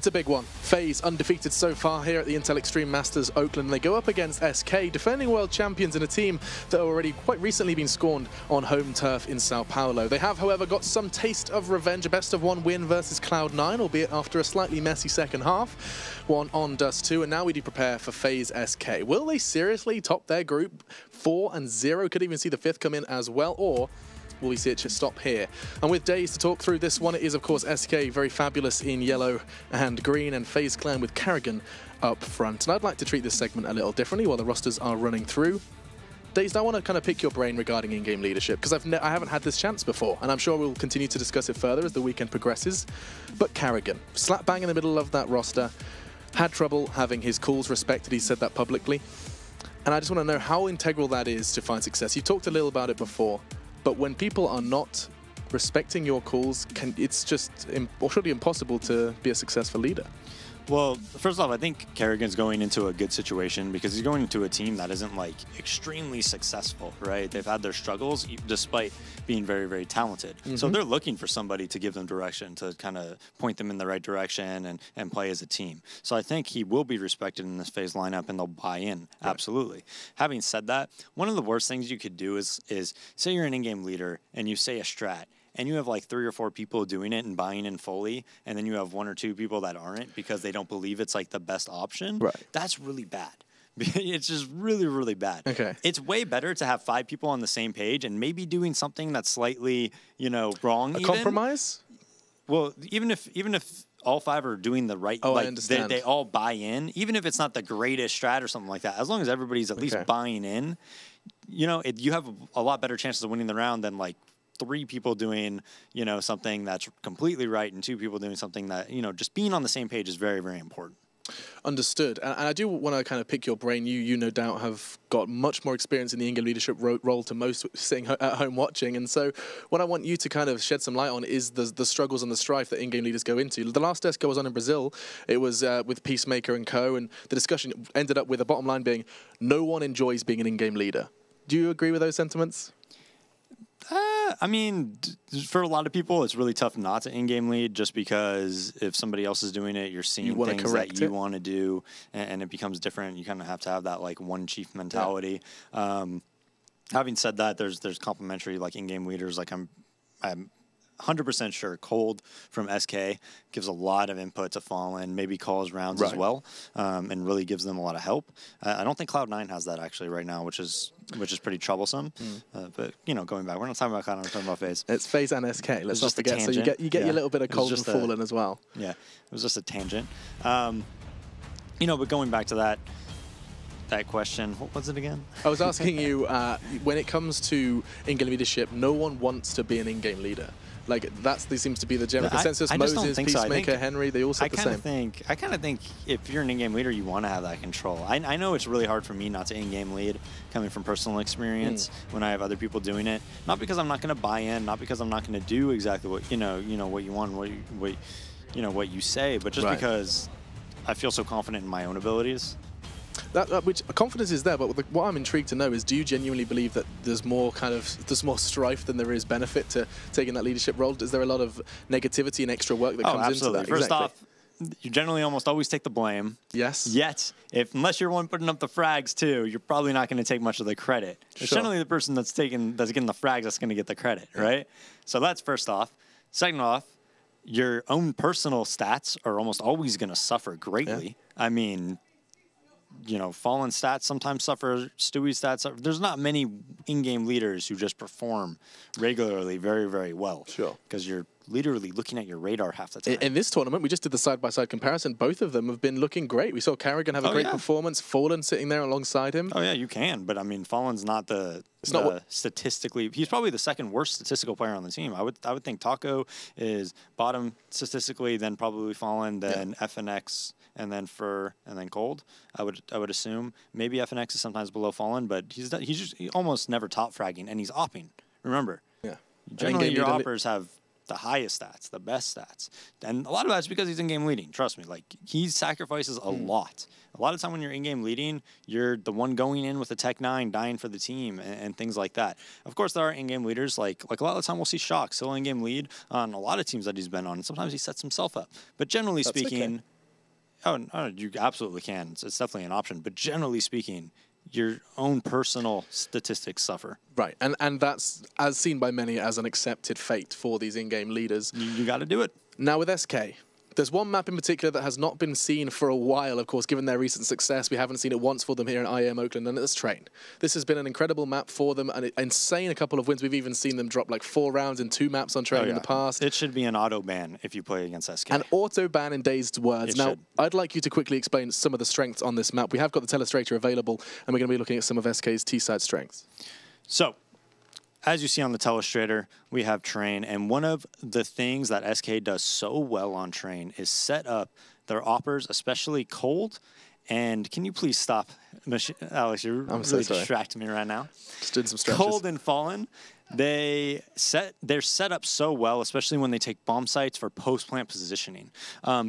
It's a big one. FaZe undefeated so far here at the Intel Extreme Masters Oakland. They go up against SK, defending world champions in a team that have already quite recently been scorned on home turf in Sao Paulo. They have, however, got some taste of revenge, a best-of-1 win versus Cloud9, albeit after a slightly messy second half. One on Dust 2, and now we do prepare for FaZe SK. Will they seriously top their group 4-0? Could even see the 5th come in as well, or will we see it just stop here? And with days to talk through this one, it is, of course, SK, very fabulous in yellow and green, and FaZe Clan with Karrigan up front. And I'd like to treat this segment a little differently while the rosters are running through. Dazed, I want to kind of pick your brain regarding in-game leadership, because I haven't had this chance before, and I'm sure we'll continue to discuss it further as the weekend progresses. But Karrigan, slap bang in the middle of that roster, had trouble having his calls respected. He said that publicly. And I just want to know how integral that is to find success. You talked a little about it before. But when people are not respecting your calls, it's just surely impossible to be a successful leader. Well, first off, I think Karrigan's going into a good situation because he's going into a team that isn't like extremely successful, right? They've had their struggles despite being very, very talented. So they're looking for somebody to give them direction, to kind of point them in the right direction and play as a team. So I think he will be respected in this FaZe lineup and they'll buy in, absolutely. Having said that, one of the worst things you could do is say you're an in-game leader and you say a strat, and you have like 3 or 4 people doing it and buying in fully, and then you have 1 or 2 people that aren't because they don't believe it's like the best option. Right. That's really bad. It's just really, really bad. Okay. It's way better to have 5 people on the same page and maybe doing something that's slightly, you know, wrong. A compromise? Well, even if all 5 are doing the right, I like understand. they all buy in, even if it's not the greatest strat or something like that, as long as everybody's at least buying in, you know, you have a lot better chances of winning the round than like 3 people doing, you know, something that's completely right and 2 people doing something that, you know, just being on the same page is very, very important. Understood. And I do want to kind of pick your brain. You no doubt have got much more experience in the in-game leadership role to most sitting at home watching. And so what I want you to kind of shed some light on is the struggles and the strife that in-game leaders go into. The last desk I was on in Brazil, it was with Peacemaker and co. And the discussion ended up with the bottom line being, no one enjoys being an in-game leader. Do you agree with those sentiments? I mean, for a lot of people, it's really tough not to in-game lead just because if somebody else is doing it, you're seeing things that you want to do, and it becomes different. You kind of have to have that like one chief mentality. Having said that, there's complementary like in-game leaders. Like I'm 100% sure Cold from SK gives a lot of input to Fallen, maybe calls rounds as well, and really gives them a lot of help. I don't think Cloud9 has that actually right now, which is pretty troublesome. But you know, going back, we're not talking about Cloud9, we're talking about FaZe. It's FaZe and SK. Let's not forget. So you get your little bit of Cold from Fallen as well. Yeah, it was just a tangent. You know, but going back to that question, what was it again? I was asking you, when it comes to in-game leadership, no one wants to be an in-game leader. Like there seems to be the general consensus. Moses, Peacemaker, Henry, they all said the same. I kind of think if you're an in-game leader, you want to have that control. I know it's really hard for me not to in-game lead, coming from personal experience when I have other people doing it. Not because I'm not going to buy in, not because I'm not going to do exactly what you know what you want, what you say, but just because I feel so confident in my own abilities. Which confidence is there, but what I'm intrigued to know is, do you genuinely believe that there's more strife than there is benefit to taking that leadership role? Is there a lot of negativity and extra work that comes into that? First off, you generally almost always take the blame. Yes. Yet, unless you're one putting up the frags too, you're probably not going to take much of the credit. It's generally the person that's getting the frags that's going to get the credit, right? So that's first off. Second off, your own personal stats are almost always going to suffer greatly. I mean, you know, Fallen stats sometimes suffer, Stewie's stats suffer. There's not many in-game leaders who just perform regularly very, very well. Because you're literally looking at your radar half the time. In this tournament, we just did the side-by-side comparison. Both of them have been looking great. We saw Karrigan have a great performance, Fallen sitting there alongside him. Oh, yeah, you can. But, I mean, Fallen's not statistically... He's probably the 2nd worst statistical player on the team. I would think Taco is bottom statistically, then probably Fallen, then FNX, and then Fur, and then Cold. I would assume. Maybe FNX is sometimes below Fallen, but he's almost never top fragging, and he's opping. Remember. Yeah. Generally, your oppers have the highest stats, the best stats. And a lot of that's because he's in-game leading. Trust me, like, he sacrifices a lot. A lot of time when you're in-game leading, you're the one going in with a Tech 9, dying for the team, and things like that. Of course, there are in-game leaders. Like a lot of the time, we'll see Shock still in-game lead on a lot of teams that he's been on. And sometimes he sets himself up. But generally speaking, you absolutely can. It's definitely an option. But generally speaking, your own personal statistics suffer. Right, and that's as seen by many as an accepted fate for these in-game leaders. You got to do it. Now with SK, there's one map in particular that has not been seen for a while, of course, given their recent success. We haven't seen it once for them here in IEM Oakland, and it's Train. This has been an incredible map for them, and an insane couple of wins. We've even seen them drop like 4 rounds in 2 maps on Train in the past. It should be an auto ban if you play against SK. An auto ban in Dazed words. Now, should. I'd like you to quickly explain some of the strengths on this map. We have got the Telestrator available, and we're going to be looking at some of SK's T-side strengths. So, as you see on the Telestrator, we have Train, and one of the things that SK does so well on Train is set up their oppers, especially cold. And can you please stop, Alex? You're really distracting me right now. Just doing some stretches. Cold and Fallen. They're set up so well, especially when they take bomb sites for post-plant positioning.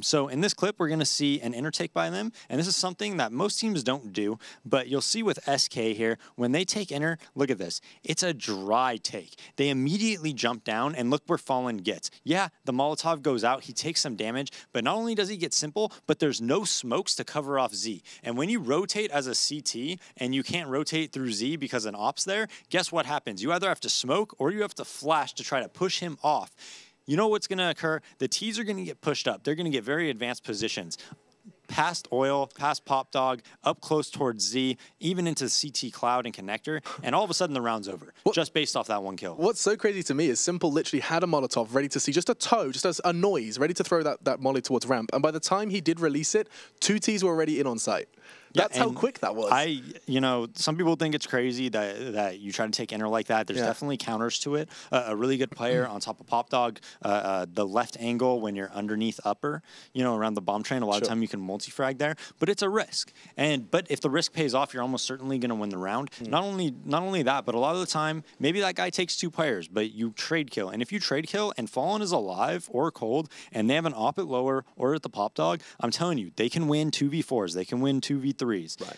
So in this clip, we're going to see an intertake by them, and this is something that most teams don't do, but you'll see with SK here, when they take inter, look at this. It's a dry take. They immediately jump down, and look where Fallen gets. Yeah, the Molotov goes out, he takes some damage, but not only does he get simple, but there's no smokes to cover off Z. And when you rotate as a CT, and you can't rotate through Z because an op's there, guess what happens? You either have to smoke or you have to flash to try to push him off. You know what's going to occur? The T's are going to get pushed up. They're going to get very advanced positions. Past Oil, past Pop Dog, up close towards Z, even into CT Cloud and Connector, and all of a sudden the round's over, just based off that one kill. What's so crazy to me is Simple literally had a Molotov ready to see, just a toe, just as a noise, ready to throw that molly towards ramp, and by the time he did release it, 2 Ts were already in on site. That's how quick that was. Some people think it's crazy that you try to take inter like that. There's definitely counters to it. A really good player on top of Pop Dog, the left angle when you're underneath upper, around the bomb train, a lot of time you can multi-frag there, but it's a risk. But if the risk pays off, you're almost certainly going to win the round. Not only that, but a lot of the time, maybe that guy takes 2 players, but you trade kill. And if you trade kill and Fallen is alive or cold, and they have an op at lower or at the Pop Dog, I'm telling you, they can win 2v4s. They can win 2v3s. Right.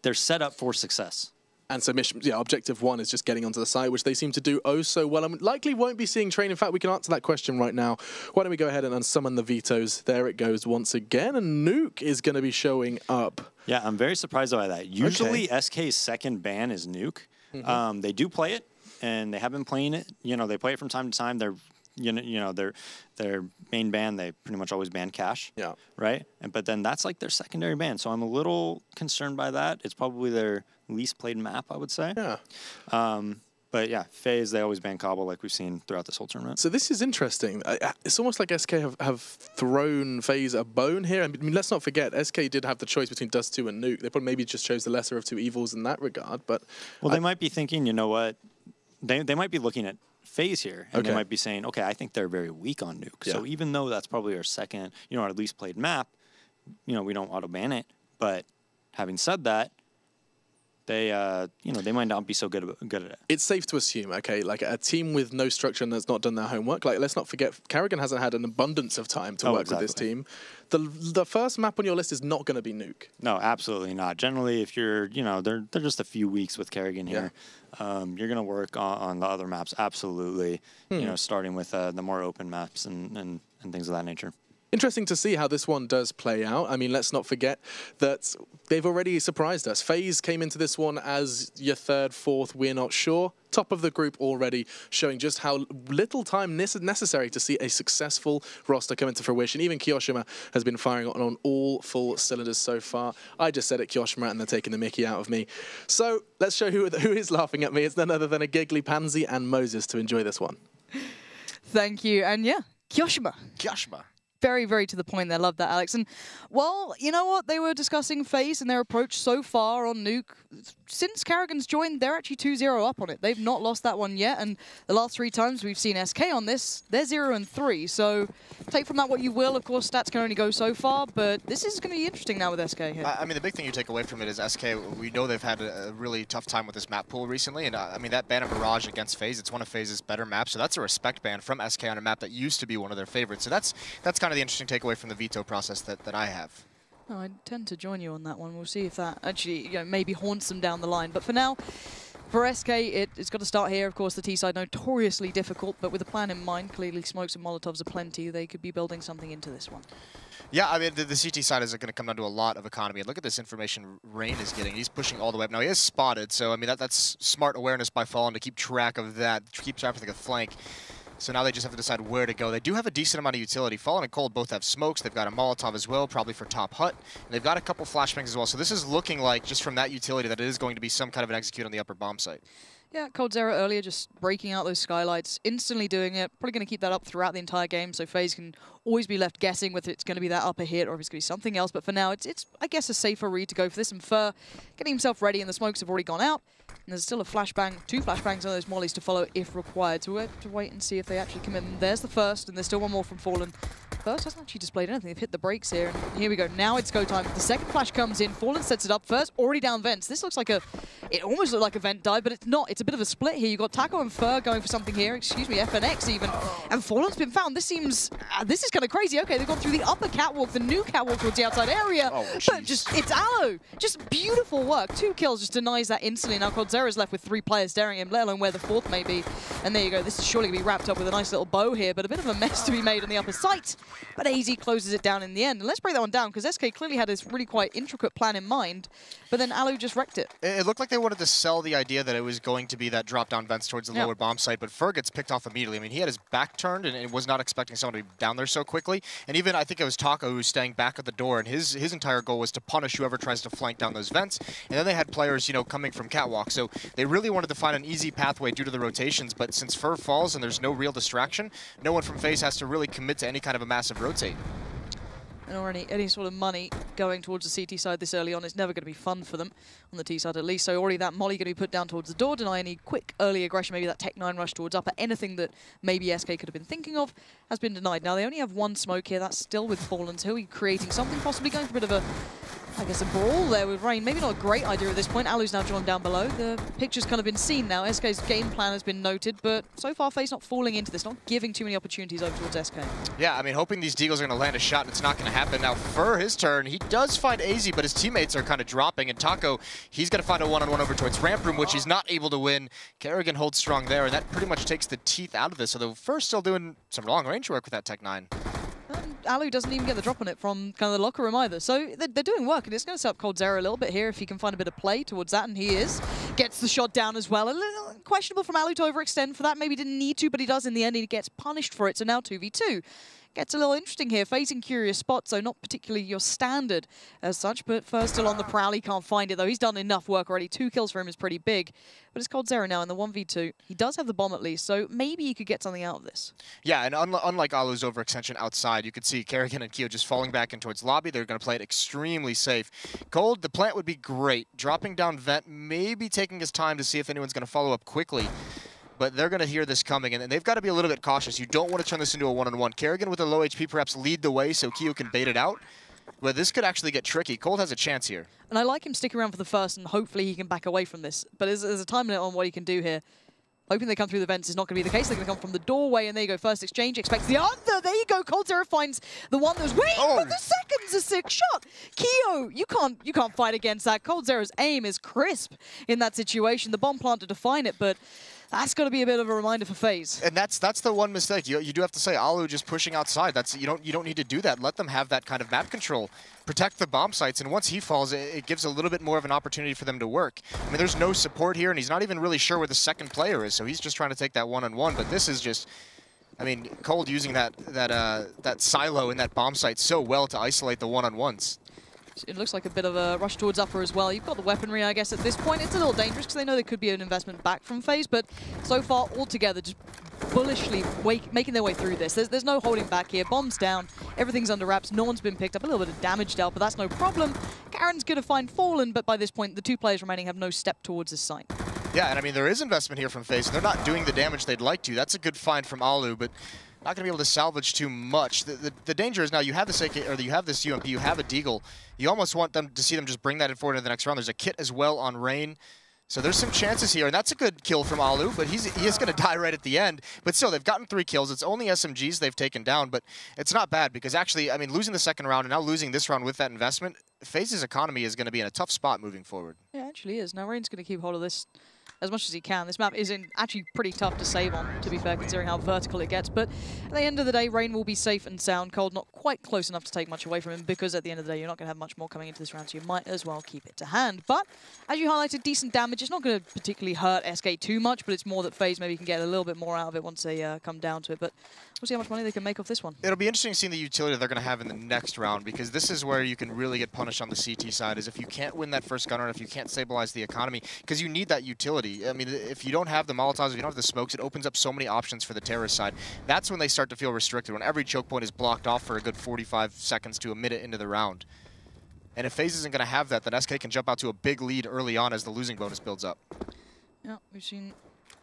They're set up for success. And so objective 1 is just getting onto the side, which they seem to do oh so well. And likely won't be seeing Train. In fact, we can answer that question right now. Why don't we go ahead and unsummon the vetoes? There it goes once again. And Nuke is going to be showing up. Yeah, I'm very surprised by that. Usually SK's second ban is Nuke. They do play it, and they have been playing it. They play it from time to time. They're their main ban, they pretty much always ban Cash. Yeah. Right? But then that's like their secondary ban. So I'm a little concerned by that. It's probably their least played map, I would say. Yeah. But yeah, FaZe, they always ban Cobble like we've seen throughout this whole tournament. So this is interesting. It's almost like SK have thrown FaZe a bone here. I mean, let's not forget, SK did have the choice between Dust 2 and Nuke. They probably maybe just chose the lesser of 2 evils in that regard. But they might be thinking, you know what? They might be looking at FaZe here, and they might be saying, okay, I think they're very weak on Nuke. So even though that's probably our second, our least played map, we don't auto-ban it. But having said that, they, they might not be so good at it. It's safe to assume, okay, like a team with no structure and that's not done their homework. Like, let's not forget, Karrigan hasn't had an abundance of time to work with this team. The first map on your list is not going to be Nuke. No, absolutely not. Generally, if you're, they're just a few weeks with Karrigan here. You're going to work on the other maps, absolutely. Starting with the more open maps and things of that nature. Interesting to see how this one does play out. I mean, let's not forget that they've already surprised us. FaZe came into this one as your 3rd, 4th, we're not sure. Top of the group already, showing just how little time necessary to see a successful roster come into fruition. Even Kyoshima has been firing on all full cylinders so far. I just said it, Kyoshima, and they're taking the mickey out of me. So let's show who is laughing at me. It's none other than a giggly Pansy and Moses to enjoy this one. Thank you. And yeah, Kyoshima. Kyoshima. very, very to the point there. Love that, Alex. And, well, you know what? They were discussing FaZe and their approach so far on Nuke. Since Karrigan's joined, they're actually 2-0 up on it. They've not lost that one yet. And the last 3 times we've seen SK on this, they're 0-3. So take from that what you will. Of course, stats can only go so far, but this is going to be interesting now with SK here. I mean, the big thing you take away from it is SK, we know they've had a really tough time with this map pool recently. And, I mean, that ban of Mirage against FaZe, it's one of FaZe's better maps. So that's a respect ban from SK on a map that used to be one of their favorites. So that's kind of the interesting takeaway from the veto process that I have. Oh, I tend to join you on that one. We'll see if that actually maybe haunts them down the line. But for now, for SK, it's got to start here. Of course, the T side notoriously difficult, but with a plan in mind, clearly smokes and molotovs are plenty. They could be building something into this one. Yeah, I mean, the CT side is going to come down to a lot of economy. And look at this information Rain is getting. He's pushing all the way up. Now, he is spotted, so, I mean, that's smart awareness by Fallen to keep track of that, keep track of the flank. So now they just have to decide where to go. They do have a decent amount of utility. Fallen and Cold both have smokes. They've got a Molotov as well, probably for top hut. And they've got a couple flashbangs as well. So this is looking like, just from that utility, that it is going to be some kind of an execute on the upper bomb site. Yeah, coldzera earlier just breaking out those skylights, instantly doing it. Probably going to keep that up throughout the entire game, so FaZe can always be left guessing whether it's going to be that upper hit or if it's going to be something else. But for now, it's I guess, a safer read to go for this. And Fur getting himself ready, and the smokes have already gone out. And there's still a flashbang, 2 flashbangs on those mollies to follow if required. So we have to wait and see if they actually commit them. There's the first, and there's still one more from Fallen. First hasn't actually displayed anything. They've hit the brakes here, and here we go. Now it's go time. The second flash comes in. Fallen sets it up first, already down vents. This looks like it almost looked like a vent dive, but it's not. It's a bit of a split here. You've got Taco and Fur going for something here. Excuse me, FNX even. And Fallen's been found. This seems, this is kind of crazy. Okay, they've gone through the upper catwalk, the new catwalk towards the outside area. Oh, but just, it's Aloe. Just beautiful work. 2 kills just denies that instantly. Now coldzera's left with 3 players staring at him, let alone where the 4th may be. And there you go. This is surely going to be wrapped up with a nice little bow here, but a bit of a mess to be made on the upper site. But AZ closes it down in the end. And let's break that one down, because SK clearly had this really quite intricate plan in mind, but then Aloe just wrecked it. It looked like they wanted to sell the idea that it was going to be that drop-down vents towards the lower bomb site, but Fur gets picked off immediately. I mean, he had his back turned and was not expecting someone to be down there so quickly. And even, I think it was Taco who was staying back at the door, and his entire goal was to punish whoever tries to flank down those vents. And then they had players, you know, coming from catwalk. So they really wanted to find an easy pathway due to the rotations, but since Fur falls and there's no real distraction, no one from FaZe has to really commit to any kind of a massive rotate. And or any sort of money going towards the CT side this early on is never going to be fun for them, on the T side at least. So already that molly going to be put down towards the door, deny any quick early aggression, maybe that Tech 9 rush towards upper, anything that maybe SK could have been thinking of has been denied. Now they only have 1 smoke here, that's still with Fallen, so he'll be creating something, possibly going for a bit of a, I guess, a brawl there with Rain. Maybe not a great idea at this point. Alu's now drawn down below. The picture's kind of been seen now. SK's game plan has been noted, but so far FaZe not falling into this, not giving too many opportunities over towards SK. Yeah, I mean, hoping these Deagles are going to land a shot, and it's not going to happen. Now, Fur, his turn, he does find AZ, but his teammates are kind of dropping, and Taco, he's going to find a one-on-one over towards Ramp Room, which he's not able to win. Karrigan holds strong there, and that pretty much takes the teeth out of this, although Fur's still doing some long-range work with that Tech 9. Alu doesn't even get the drop on it from kind of the locker room either. So they're doing work, and it's going to set up coldzera a little bit here if he can find a bit of play towards that, and he is. Gets the shot down as well. A little questionable from Alu to overextend for that. Maybe didn't need to, but he does in the end, and he gets punished for it. So now 2v2. Gets a little interesting here, facing curious spots, so not particularly your standard as such, but first still on the prowl. He can't find it, though. He's done enough work already. 2 kills for him is pretty big, but it's coldzera now in the 1v2. He does have the bomb at least, so maybe he could get something out of this. Yeah, and unlike Alu's overextension outside, you could see Karrigan and Keo just falling back in towards lobby. They're going to play it extremely safe. Cold, the plant would be great. Dropping down vent, maybe taking his time to see if anyone's going to follow up quickly. But they're going to hear this coming, and they've got to be a little bit cautious. You don't want to turn this into a one-on-one. Karrigan with a low HP perhaps lead the way so Keo can bait it out. But this could actually get tricky. Cold has a chance here. And I like him sticking around for the first, and hopefully he can back away from this. But there's a time limit on what he can do here. Hoping they come through the vents is not going to be the case. They're going to come from the doorway, and there you go. First exchange, expects the under. There you go. coldzera finds the one that was... Wait, but the second's a sick shot. Keo, you can't fight against that. coldzera's aim is crisp in that situation. The bomb plant to define it, but... that's got to be a bit of a reminder for FaZe. And that's the one mistake. You do have to say, Alu just pushing outside. You don't need to do that. Let them have that kind of map control. Protect the bomb sites, and once he falls, it gives a little bit more of an opportunity for them to work. I mean, there's no support here, and he's not even really sure where the second player is, so he's just trying to take that one-on-one. But this is just, I mean, Cold using that silo in that bomb site so well to isolate the one-on-ones. It looks like a bit of a rush towards upper as well. You've got the weaponry, I guess, at this point. It's a little dangerous because they know there could be an investment back from FaZe, but so far, altogether, just bullishly making their way through this. There's no holding back here. Bombs down. Everything's under wraps. No one's been picked up. A little bit of damage dealt, but that's no problem. Karen's going to find Fallen, but by this point, the 2 players remaining have no step towards this site. Yeah, and I mean, there is investment here from FaZe. They're not doing the damage they'd like to. That's a good find from Alu, but not going to be able to salvage too much. The danger is now you have this AK, or you have this UMP, you have a Deagle. You almost want them to see them just bring that forward into the next round. There's a kit as well on Rain. So there's some chances here, and that's a good kill from Alu, but he is going to die right at the end. But still, they've gotten 3 kills. It's only SMGs they've taken down, but it's not bad because actually, I mean, losing the second round and now losing this round with that investment, FaZe's economy is going to be in a tough spot moving forward. Yeah, it actually is. Now Rain's going to keep hold of this as much as he can. This map is actually pretty tough to save on, to be fair, considering how vertical it gets. But at the end of the day, Rain will be safe and sound. Cold not quite close enough to take much away from him, because at the end of the day, you're not going to have much more coming into this round, so you might as well keep it to hand. But as you highlighted, decent damage. It's not going to particularly hurt SK too much, but it's more that FaZe maybe can get a little bit more out of it once they come down to it. But we'll see how much money they can make off this one. It'll be interesting seeing the utility they're going to have in the next round, because this is where you can really get punished on the CT side, is if you can't win that first gun round, if you can't stabilize the economy, because you need that utility. I mean, if you don't have the Molotovs, if you don't have the smokes, it opens up so many options for the terrorist side. That's when they start to feel restricted, when every choke point is blocked off for a good 45 seconds to a minute into the round. And if FaZe isn't going to have that, then SK can jump out to a big lead early on as the losing bonus builds up. Yeah, we've seen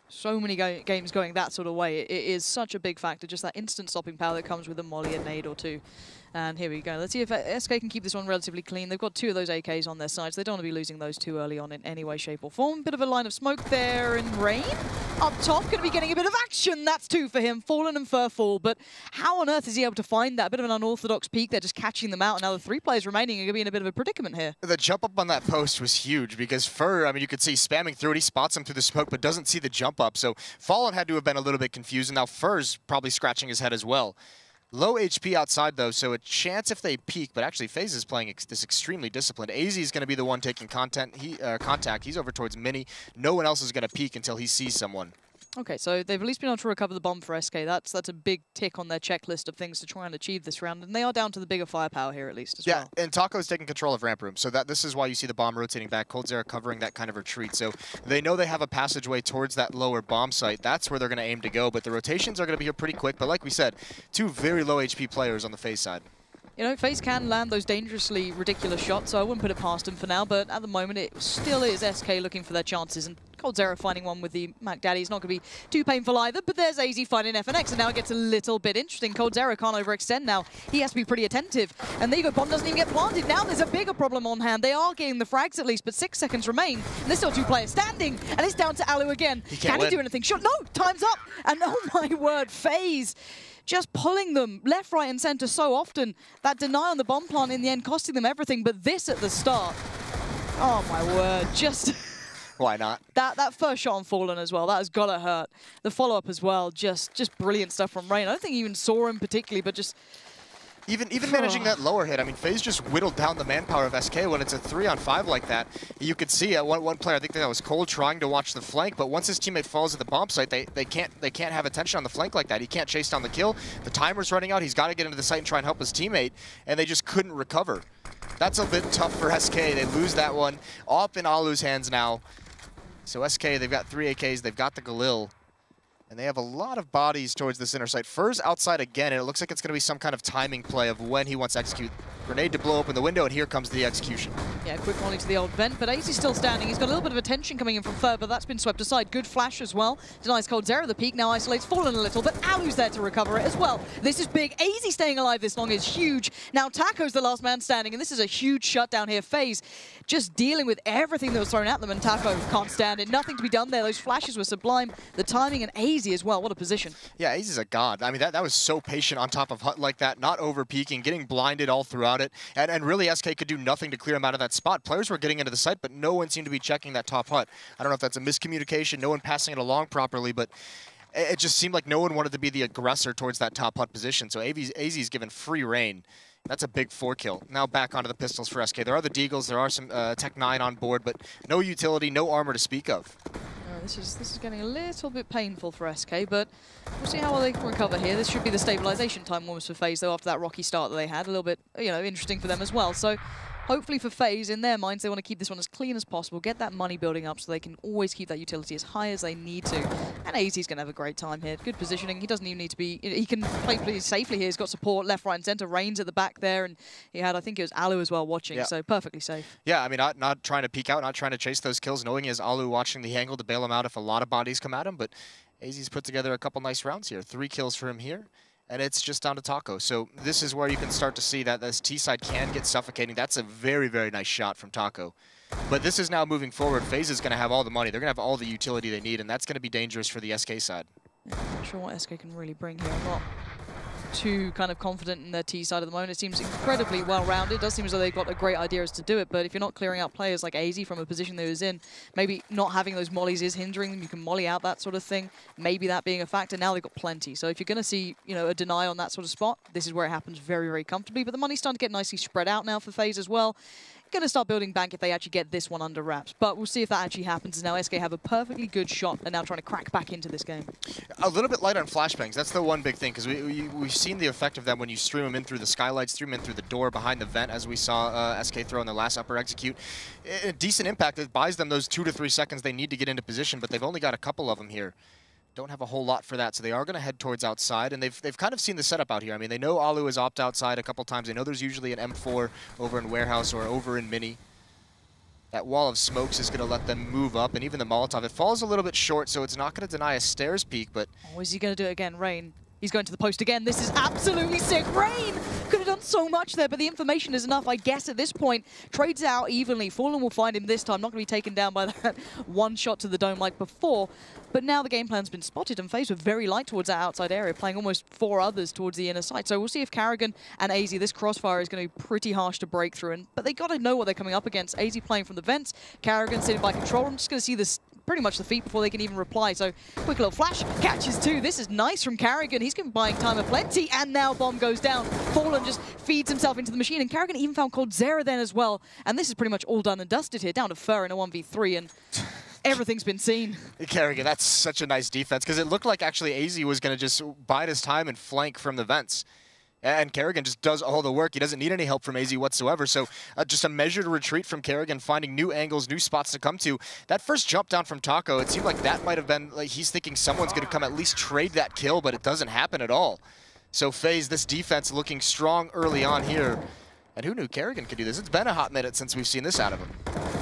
so many games going that sort of way. It is such a big factor, just that instant stopping power that comes with a molly, a nade or two. And here we go. Let's see if SK can keep this one relatively clean. They've got 2 of those AKs on their side, so they don't want to be losing those too early on in any way, shape or form. Bit of a line of smoke there in Rain. Up top, going to be getting a bit of action. That's 2 for him. Fallen and Furfall. But how on earth is he able to find that? A bit of an unorthodox peek there, just catching them out. And now the 3 players remaining are going to be in a bit of a predicament here. The jump up on that post was huge, because Fur, I mean, you could see spamming through it. He spots him through the smoke, but doesn't see the jump up. So Fallen had to have been a little bit confused, and now Fur's probably scratching his head as well. Low HP outside, though, so a chance if they peek, but actually FaZe is playing this extremely disciplined. AZ is going to be the one taking contact. He's over towards Mini. No one else is going to peek until he sees someone. Okay, so they've at least been able to recover the bomb for SK. That's a big tick on their checklist of things to try and achieve this round, and they are down to the bigger firepower here at least as well. Yeah, and Taco's taking control of ramp room, so this is why you see the bomb rotating back. coldzera covering that kind of retreat, so they know they have a passageway towards that lower bomb site. That's where they're going to aim to go, but the rotations are going to be here pretty quick. But like we said, 2 very low HP players on the FaZe side. You know, FaZe can land those dangerously ridiculous shots, so I wouldn't put it past them for now, but at the moment it still is SK looking for their chances, and coldzera finding one with the Mac Daddy is not going to be too painful either, but there's AZ finding FNX, and now it gets a little bit interesting. coldzera can't overextend now. He has to be pretty attentive, and there you go, bomb doesn't even get planted. Now there's a bigger problem on hand. They are getting the frags at least, but 6 seconds remain, and there's still 2 players standing, and it's down to Alu again. Can he do anything? Sure, no, time's up, and oh my word, FaZe just pulling them left, right, and center so often. That deny on the bomb plant in the end costing them everything, but this at the start, oh my word, just... Why not? That first shot on Fallen as well, that has got to hurt. The follow-up as well, just brilliant stuff from Rain. I don't think he even saw him particularly, but just... Even managing that lower hit, I mean, FaZe just whittled down the manpower of SK when it's a 3-on-5 like that. You could see one player, I think that was Cole, trying to watch the flank, but once his teammate falls at the bomb site, they can't have attention on the flank like that. He can't chase down the kill. The timer's running out. He's got to get into the site and try and help his teammate, and they just couldn't recover. That's a bit tough for SK. They lose that one. Up in Alu's hands now. So SK, they've got 3 AKs. They've got the Galil. And they have a lot of bodies towards this inner site. Fur's outside again, and it looks like it's going to be some kind of timing play of when he wants to execute. Grenade to blow open the window, and here comes the execution. Yeah, quick volley to the old vent, but AZ's still standing. He's got a little bit of attention coming in from Fur, but that's been swept aside. Good flash as well. Denies coldzera the peak, now isolates Fallen a little, but Alu's there to recover it as well. This is big. AZ staying alive this long is huge. Now Taco's the last man standing, and this is a huge shutdown here. FaZe just dealing with everything that was thrown at them, and Taco can't stand it. Nothing to be done there. Those flashes were sublime. The timing, and AZ as well. What a position. Yeah, AZ is a god. I mean, that was so patient on top of Hut like that, not over-peaking, getting blinded all throughout it, and really SK could do nothing to clear him out of that spot. Players were getting into the site, but no one seemed to be checking that top Hut. I don't know if that's a miscommunication, no one passing it along properly, but it just seemed like no one wanted to be the aggressor towards that top Hut position, so AZ's given free reign. That's a big 4-kill. Now back onto the pistols for SK. There are the Deagles, there are some Tech 9 on board, but no utility, no armor to speak of. This is getting a little bit painful for SK, but we'll see how well they can recover here. This should be the stabilization time almost for FaZe, though, after that rocky start that they had. A little bit, you know, interesting for them as well. So hopefully for FaZe, in their minds, they want to keep this one as clean as possible, get that money building up so they can always keep that utility as high as they need to. And AZ's going to have a great time here. Good positioning. He doesn't even need to be... He can play pretty safely here. He's got support left, right, and center. Rain's at the back there, and he had, I think it was Alu as well watching, so perfectly safe. Yeah, I mean, not trying to peek out, not trying to chase those kills, knowing he has Alu watching the angle to bail him out if a lot of bodies come at him, but AZ's put together a couple nice rounds here. 3 kills for him here. And it's just down to Taco. So this is where you can start to see that this T side can get suffocating. That's a very, very nice shot from Taco. But this is now moving forward. FaZe is going to have all the money. They're going to have all the utility they need, and that's going to be dangerous for the SK side. Yeah, I'm not sure what SK can really bring here. I'm not too kind of confident in their T side at the moment. It seems incredibly well-rounded. It does seem as though they've got a great idea as to do it, but if you're not clearing out players like AZ from a position they was in, maybe not having those mollies is hindering them. You can molly out that sort of thing. Maybe that being a factor. Now they've got plenty. So if you're going to see, you know, a deny on that sort of spot, this is where it happens very, very comfortably. But the money's starting to get nicely spread out now for FaZe as well. Going to start building bank if they actually get this one under wraps. But we'll see if that actually happens. As now SK have a perfectly good shot and now trying to crack back into this game. A little bit light on flashbangs. That's the one big thing, because we've seen the effect of them when you stream them in through the skylights, stream them in through the door behind the vent, as we saw SK throw in their last upper execute. A decent impact. It buys them those 2 to 3 seconds they need to get into position, but they've only got a couple of them here. Don't have a whole lot for that, so they are going to head towards outside, and they've kind of seen the setup out here. I mean, they know Alu is opt outside a couple times. They know there's usually an M4 over in Warehouse or over in Mini. That wall of smokes is going to let them move up, and even the Molotov. It falls a little bit short, so it's not going to deny a stairs peek, but... Oh, is he going to do it again? Rain. He's going to the post again. This is absolutely sick. Rain could have done so much there, but the information is enough, I guess, at this point. Trades out evenly. Fallen will find him this time. Not going to be taken down by that one shot to the dome like before. But now the game plan's been spotted, and FaZe were very light towards that outside area, playing almost 4 others towards the inner side. So we'll see if Karrigan and AZ, this crossfire is going to be pretty harsh to break through. But they got to know what they're coming up against. AZ playing from the vents, Karrigan sitting by control. I'm just going to see this pretty much the feet before they can even reply. So quick little flash, catches 2. This is nice from Karrigan. He's going to be buying time aplenty, and now bomb goes down. Fallen just feeds himself into the machine, and Karrigan even found coldzera then as well. And this is pretty much all done and dusted here, down to Fur in a 1v3, and everything's been seen. Karrigan, that's such a nice defense, because it looked like actually AZ was going to just bide his time and flank from the vents. And Karrigan just does all the work. He doesn't need any help from AZ whatsoever. So just a measured retreat from Karrigan, finding new angles, new spots to come to. That first jump down from Taco, it seemed like that might have been, like, he's thinking someone's going to come at least trade that kill, but it doesn't happen at all. So FaZe, this defense looking strong early on here. And who knew Karrigan could do this? It's been a hot minute since we've seen this out of him.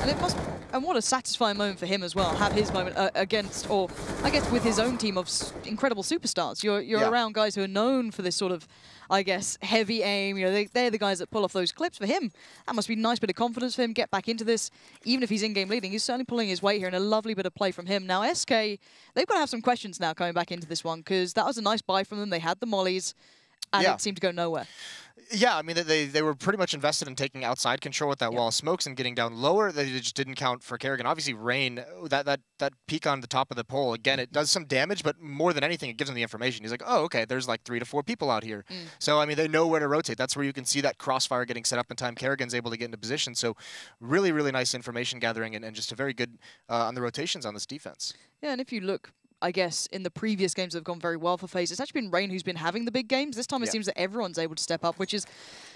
And it must, and what a satisfying moment for him as well. Have his moment against, or I guess with his own team of incredible superstars. You're around guys who are known for this sort of, I guess, heavy aim. You know, they're the guys that pull off those clips. For him, that must be a nice bit of confidence for him. Get back into this, even if he's in-game leading. He's certainly pulling his weight here, and a lovely bit of play from him. Now SK, they've got to have some questions now coming back into this one, because that was a nice buy from them. They had the mollies, and it seemed to go nowhere. Yeah, I mean, they were pretty much invested in taking outside control with that wall of smokes and getting down lower. They just didn't count for Karrigan. Obviously, Rain, that peak on the top of the pole, again, it does some damage, but more than anything, it gives him the information. He's like, oh, okay, there's like 3 to 4 people out here. So, I mean, they know where to rotate. That's where you can see that crossfire getting set up in time. Karrigan's able to get into position. So, really, really nice information gathering and just a very good on the rotations on this defense. Yeah, and if you look, I guess, in the previous games that have gone very well for FaZe, it's actually been Rain who's been having the big games. This time it seems that everyone's able to step up, which is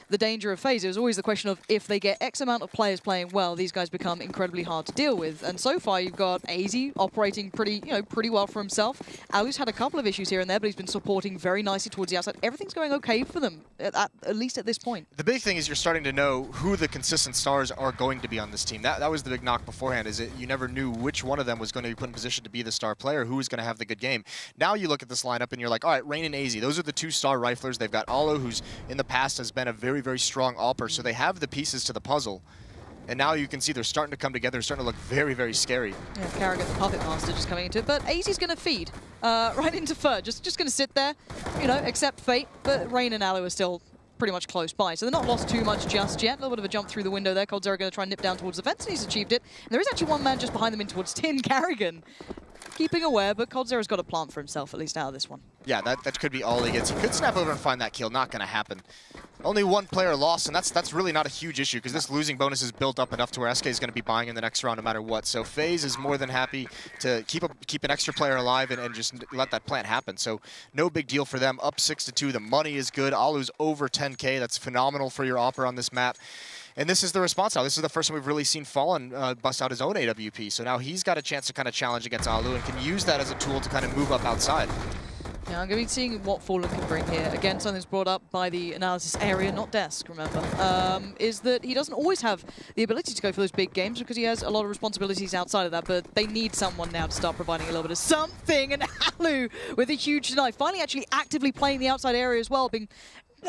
the danger of FaZe. It was always the question of if they get X amount of players playing well, these guys become incredibly hard to deal with. And so far you've got AZ operating pretty well for himself. Alu's had a couple of issues here and there, but he's been supporting very nicely towards the outside. Everything's going okay for them, at least at this point. The big thing is you're starting to know who the consistent stars are going to be on this team. That was the big knock beforehand, is that you never knew which one of them was going to be put in position to be the star player, who was going to have the good game. Now you look at this lineup and you're like, all right, Rain and AZ, those are the 2-star riflers. They've got Alu, who's in the past has been a very, very strong AWPer, so they have the pieces to the puzzle. And now you can see they're starting to come together, they're starting to look very, very scary. Yeah, Karrigan, the Puppet Master, just coming into it. But AZ's going to feed right into Fur, just going to sit there, accept fate. But Rain and Alu are still pretty much close by, so they're not lost too much just yet. A little bit of a jump through the window there. coldzera going to try and nip down towards the fence, and he's achieved it. And there is actually one man just behind them in towards Tin. Karrigan keeping aware, but coldzera's got a plant for himself, at least out of this one. Yeah, that could be all he gets. He could snap over and find that kill. Not going to happen. Only one player lost, and that's really not a huge issue, because this losing bonus is built up enough to where SK is going to be buying in the next round no matter what. So FaZe is more than happy to keep an extra player alive and just let that plant happen. So no big deal for them. Up 6-2. The money is good. Alu's over 10K. That's phenomenal for your AWPer on this map. And this is the response now. This is the first time we've really seen Fallen bust out his own AWP. So now he's got a chance to kind of challenge against Alu and can use that as a tool to kind of move up outside. Yeah, I'm going to be seeing what Fallen can bring here. Again, something that's brought up by the analysis area, not desk, remember, is that he doesn't always have the ability to go for those big games because he has a lot of responsibilities outside of that, but they need someone now to start providing a little bit of something. And Alu with a huge knife, finally actually actively playing the outside area as well, being,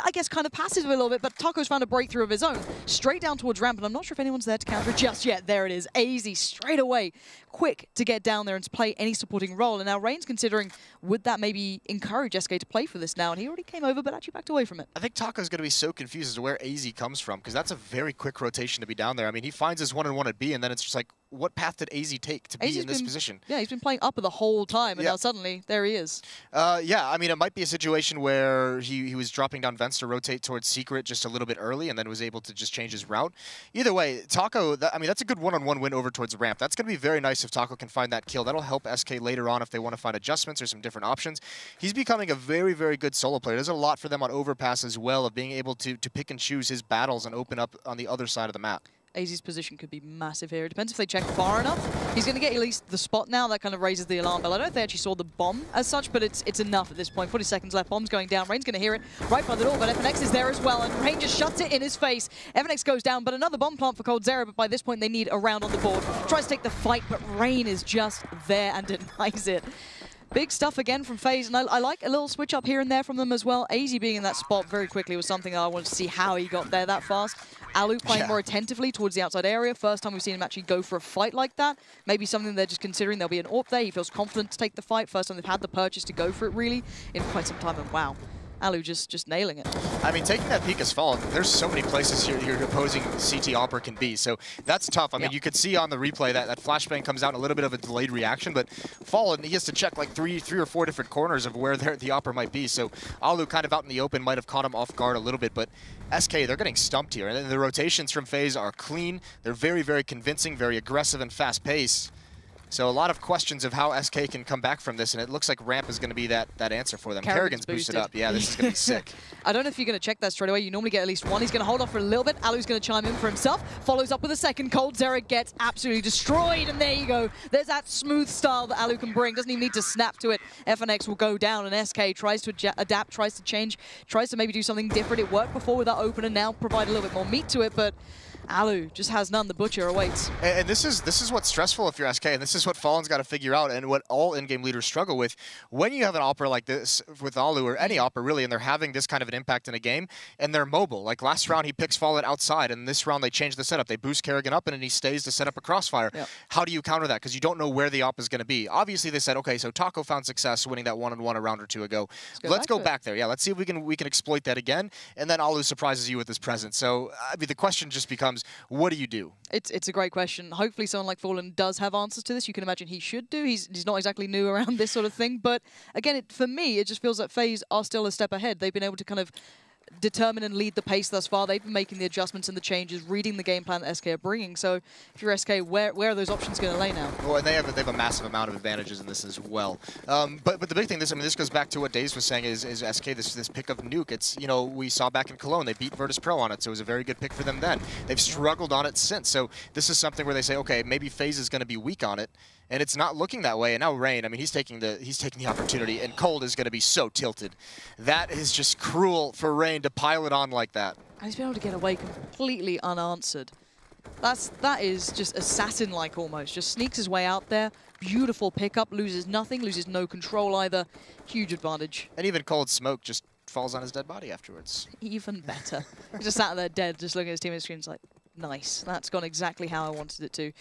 I guess, kind of passive a little bit, but Taco's found a breakthrough of his own. Straight down towards ramp, and I'm not sure if anyone's there to counter it just yet. There it is. AZ straight away. Quick to get down there and to play any supporting role. And now Rain's considering, would that maybe encourage SK to play for this now? And he already came over, but actually backed away from it. I think Taco's going to be so confused as to where AZ comes from, because that's a very quick rotation to be down there. I mean, he finds his 1-on-1 at B, and then it's just like, what path did AZ take to be in this position? Yeah, he's been playing upper the whole time, and now suddenly, there he is. Yeah, I mean, it might be a situation where he was dropping down vents to rotate towards Secret just a little bit early, and then was able to just change his route. Either way, Taco, I mean, that's a good 1-on-1 win over towards ramp. That's going to be very nice if Taco can find that kill. That'll help SK later on if they want to find adjustments or some different options. He's becoming a very, very good solo player. There's a lot for them on Overpass as well, of being able to pick and choose his battles and open up on the other side of the map. AZ's position could be massive here. It depends if they check far enough. He's going to get at least the spot now. That kind of raises the alarm bell. I don't know if they actually saw the bomb as such, but it's enough at this point. 40 seconds left. Bomb's going down. Rain's going to hear it right by the door, but FNX is there as well, and Rain just shuts it in his face. FNX goes down, but another bomb plant for coldzera, but by this point they need a round on the board. Tries to take the fight, but Rain is just there and denies it. Big stuff again from FaZe, and I like a little switch up here and there from them as well. AZ being in that spot very quickly was something I wanted to see how he got there that fast. Alu playing more attentively towards the outside area. First time we've seen him actually go for a fight like that. Maybe something they're just considering. There'll be an AWP there. He feels confident to take the fight. First time they've had the purchase to go for it really in quite some time, and wow. Alu just nailing it. I mean, taking that peek is Fallen. There's so many places here your opposing CT Opera can be, so that's tough. I mean, you could see on the replay that flashbang comes out in a little bit of a delayed reaction, but Fallen, he has to check like three or four different corners of where the Opera might be, so Alu kind of out in the open might have caught him off guard a little bit, but SK, they're getting stumped here, and the rotations from FaZe are clean. They're very, very convincing, very aggressive and fast-paced. So a lot of questions of how SK can come back from this, and it looks like ramp is going to be that answer for them. Kerrigan's boosted up. Yeah, this is going to be sick. I don't know if you're going to check that straight away. You normally get at least one. He's going to hold off for a little bit. Alu's going to chime in for himself. Follows up with a second. coldzera gets absolutely destroyed, and there you go. There's that smooth style that Alu can bring. Doesn't even need to snap to it. FNX will go down, and SK tries to adapt, tries to change, tries to maybe do something different. It worked before with that opener. Now provide a little bit more meat to it, but Alu just has none. The butcher awaits. And this is what's stressful if you're SK, and this is what Fallen's got to figure out, and what all in-game leaders struggle with. When you have an Opera like this with Alu, or any Opera really, and they're having this kind of an impact in a game, and they're mobile. Like last round, he picks Fallen outside, and this round they change the setup. They boost Kerrigan up, and he stays to set up a crossfire. Yep. How do you counter that? Because you don't know where the Op is going to be. Obviously, they said, okay, so Taco found success winning that 1-on-1 a round or two ago. Let's go back there. Yeah, let's see if we can exploit that again, and then Alu surprises you with his presence. So, I mean, the question just becomes, what do you do? It's a great question. Hopefully someone like Fallen does have answers to this. You can imagine he should do. He's not exactly new around this sort of thing. But again, for me, it just feels like FaZe are still a step ahead. They've been able to kind of determine and lead the pace thus far. They've been making the adjustments and the changes, reading the game plan that SK are bringing. So if you're SK, where are those options going to lay now? Well, and they have a massive amount of advantages in this as well. But the big thing, this goes back to what Daze was saying, is SK, this pick of Nuke. It's, you know, we saw back in Cologne, they beat Virtus Pro on it, so it was a very good pick for them then. They've struggled on it since. So this is something where they say, okay, maybe FaZe is going to be weak on it. And it's not looking that way. And now Rain, I mean, he's taking the opportunity, and Cold is going to be so tilted. That is just cruel for Rain to pile it on like that. And he's been able to get away completely unanswered. That is just assassin-like almost. Just sneaks his way out there. Beautiful pickup. Loses nothing. Loses no control either. Huge advantage. And even Cold Smoke just falls on his dead body afterwards. Even better. He just sat there dead, just looking at his teammate's screens like, nice. That's gone exactly how I wanted it to.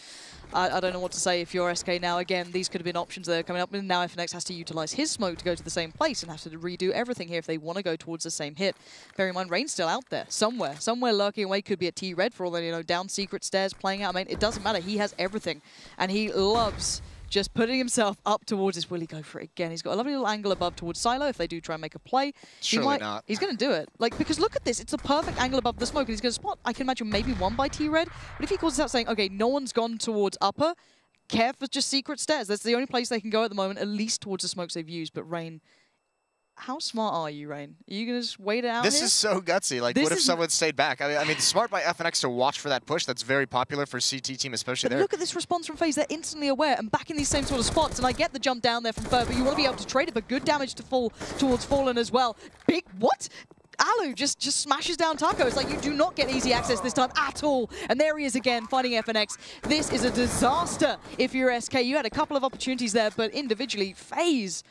I don't know what to say if you're SK now. Again, these could have been options that are coming up, and now FNX has to utilize his smoke to go to the same place and have to redo everything here if they want to go towards the same hit. Bear in mind, Rain's still out there somewhere lurking away. Could be a T-Red for all that, you know, down secret stairs, playing out. I mean, it doesn't matter. He has everything, and he loves just putting himself up towards this. Will he go for it again? He's got a lovely little angle above towards Silo if they do try and make a play. Surely not. He's going to do it. Like, because look at this. It's the perfect angle above the smoke, and he's going to spot, I can imagine, maybe one by T-Red. But if he calls this out saying, okay, no one's gone towards upper, care for just secret stairs. That's the only place they can go at the moment, at least towards the smokes they've used. But Rain How smart are you, Rain? Are you going to just wait it out This here? is so gutsy. Like, what if someone stayed back? I mean, smart by FNX to watch for that push. That's very popular for CT team, especially but there. Look at this response from FaZe. They're instantly aware and back in these same sort of spots. And I get the jump down there from Ferg, but you want to be able to trade it for good damage to fall towards Fallen as well. Big, what? Alu just smashes down Taco. It's like you do not get easy access this time at all. And there he is again, fighting FNX. This is a disaster if you're SK. You had a couple of opportunities there, but individually, FaZe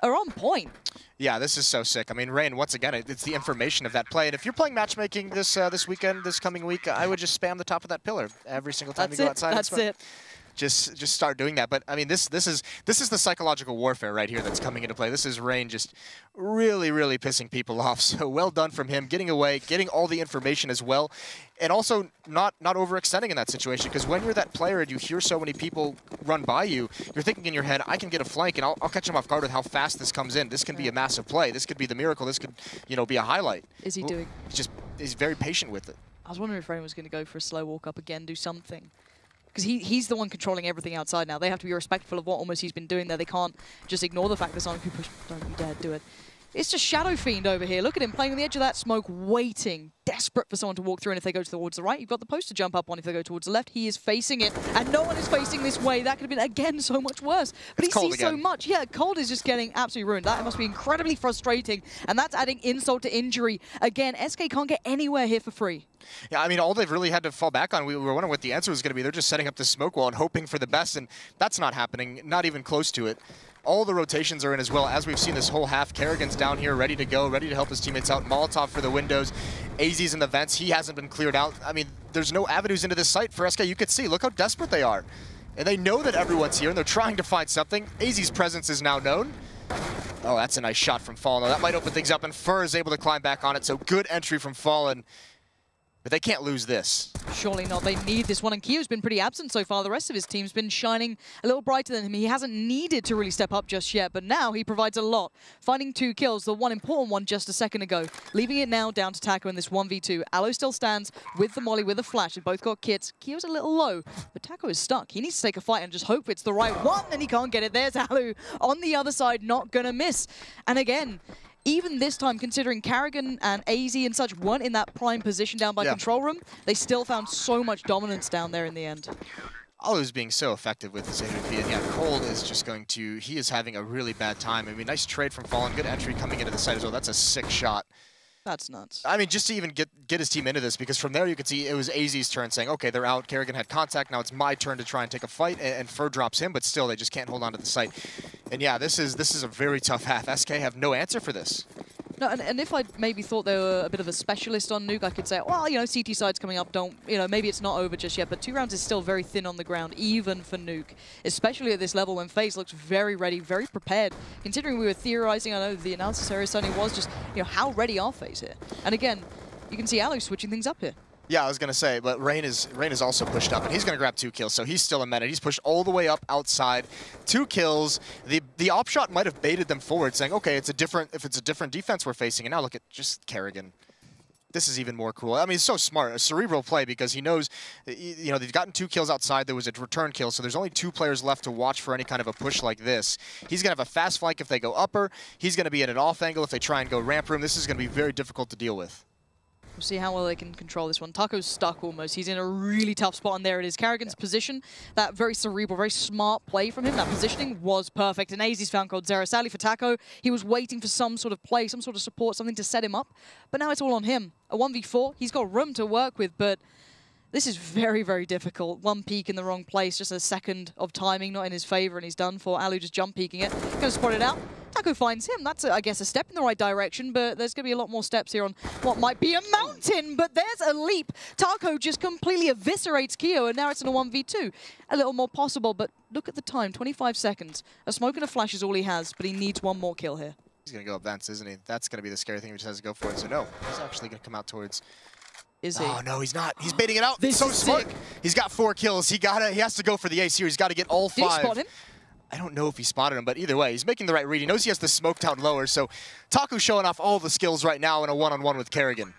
are on point. Yeah, this is so sick. I mean, Rain, once again, it's the information of that play. And if you're playing matchmaking this weekend, this coming week, I would just spam the top of that pillar every single time you go outside. That's it. Just start doing that. But I mean, this is the psychological warfare right here that's coming into play. This is Rain just really, really pissing people off. So well done from him, getting away, getting all the information as well, and also not overextending in that situation. Because when you're that player and you hear so many people run by you, you're thinking in your head, I can get a flank and I'll catch him off guard with how fast this comes in. This can be a massive play. This could be the miracle. This could, be a highlight. Is he doing? He's very patient with it. I was wondering if Rain was going to go for a slow walk up again, do something. Because he's the one controlling everything outside now. They have to be respectful of what almost he's been doing there. They can't just ignore the fact that someone can push. Don't you dare do it. It's just Shadow Fiend over here. Look at him playing on the edge of that smoke, waiting, desperate for someone to walk through. And if they go towards the right, you've got the post to jump up on. If they go towards the left, he is facing it. And no one is facing this way. That could have been, again, so much worse. But he sees so much. Yeah, Cold is just getting absolutely ruined. That must be incredibly frustrating. And that's adding insult to injury. Again, SK can't get anywhere here for free. Yeah, I mean, all they've really had to fall back on, we were wondering what the answer was going to be. They're just setting up this smoke wall and hoping for the best, and that's not happening, not even close to it. All the rotations are in as well, as we've seen this whole half. Kerrigan's down here, ready to go, ready to help his teammates out. Molotov for the windows. AZ's in the vents. He hasn't been cleared out. I mean, there's no avenues into this site for SK. You could see, look how desperate they are. And they know that everyone's here, and they're trying to find something. AZ's presence is now known. Oh, that's a nice shot from Fallen. That might open things up, and Fur is able to climb back on it, so good entry from Fallen. But they can't lose this. Surely not. They need this one. And Kyo's been pretty absent so far. The rest of his team's been shining a little brighter than him. He hasn't needed to really step up just yet, but now he provides a lot. Finding 2 kills, the one important one just a second ago. Leaving it now down to Taco in this 1v2. Aloe still stands with the molly, with a flash. They've both got kits. Kyo's a little low, but Taco is stuck. He needs to take a fight and just hope it's the right one, and he can't get it. There's Aloe on the other side, not gonna miss. And again, even this time, considering Kerrigan and AZ and such weren't in that prime position down by control room, they still found so much dominance down there in the end. Aloe's being so effective with this AWP, and yeah, Cold is just going to, he is having a really bad time. I mean, nice trade from Fallen, good entry coming into the site as well. That's a sick shot. That's nuts. I mean, just to even get his team into this, because from there you could see it was AZ's turn saying, okay, they're out, Kerrigan had contact, now it's my turn to try and take a fight, and Fur drops him, but still they just can't hold on to the site. And yeah, this is a very tough half. SK have no answer for this. No, and if I maybe thought they were a bit of a specialist on Nuke, I could say, well, CT side's coming up, maybe it's not over just yet, but 2 rounds is still very thin on the ground, even for Nuke, especially at this level when FaZe looks very ready, very prepared. Considering we were theorizing, I know the analysis area certainly was just, how ready are FaZe here? And again, you can see Aloe switching things up here. Yeah, I was going to say, but Rain is also pushed up, and he's going to grab 2 kills, so he's still a minute. He's pushed all the way up outside. 2 kills. The op shot might have baited them forward, saying, okay, if it's a different defense we're facing, and now look at just Kerrigan. This is even more cool. I mean, it's so smart, a cerebral play, because he knows, they've gotten 2 kills outside. There was a return kill, so there's only 2 players left to watch for any kind of a push like this. He's going to have a fast flank if they go upper. He's going to be at an off angle if they try and go ramp room. This is going to be very difficult to deal with. We'll see how well they can control this one. Taco's stuck almost. He's in a really tough spot, and there it is. Kerrigan's position, that very cerebral, very smart play from him, that positioning was perfect. And AZ's found Cold Zero. Sadly for Taco, he was waiting for some sort of play, some sort of support, something to set him up. But now it's all on him. A 1v4, he's got room to work with, but this is very, very difficult. 1 peek in the wrong place, just a second of timing, not in his favor, and he's done for. Alu just jump peeking it. Gonna spot it out. Taco finds him. That's, I guess, a step in the right direction, but there's going to be a lot more steps here on what might be a mountain, but there's a leap. Taco just completely eviscerates Kyo, and now it's in a 1v2. A little more possible, but look at the time, 25 seconds. A smoke and a flash is all he has, but he needs 1 more kill here. He's going to go up vents, isn't he? That's going to be the scary thing. He just has to go for it. So no, he's actually going to come out towards... Is he? Oh, no, he's not. He's baiting it out. This so is smart. sick. He's got 4 kills. He has to go for the ace here. He's got to get all 5. Did he spot him? I don't know if he spotted him, but either way, he's making the right read. He knows he has the smoke down lower, so Taku's showing off all the skills right now in a one-on-one with Kerrigan.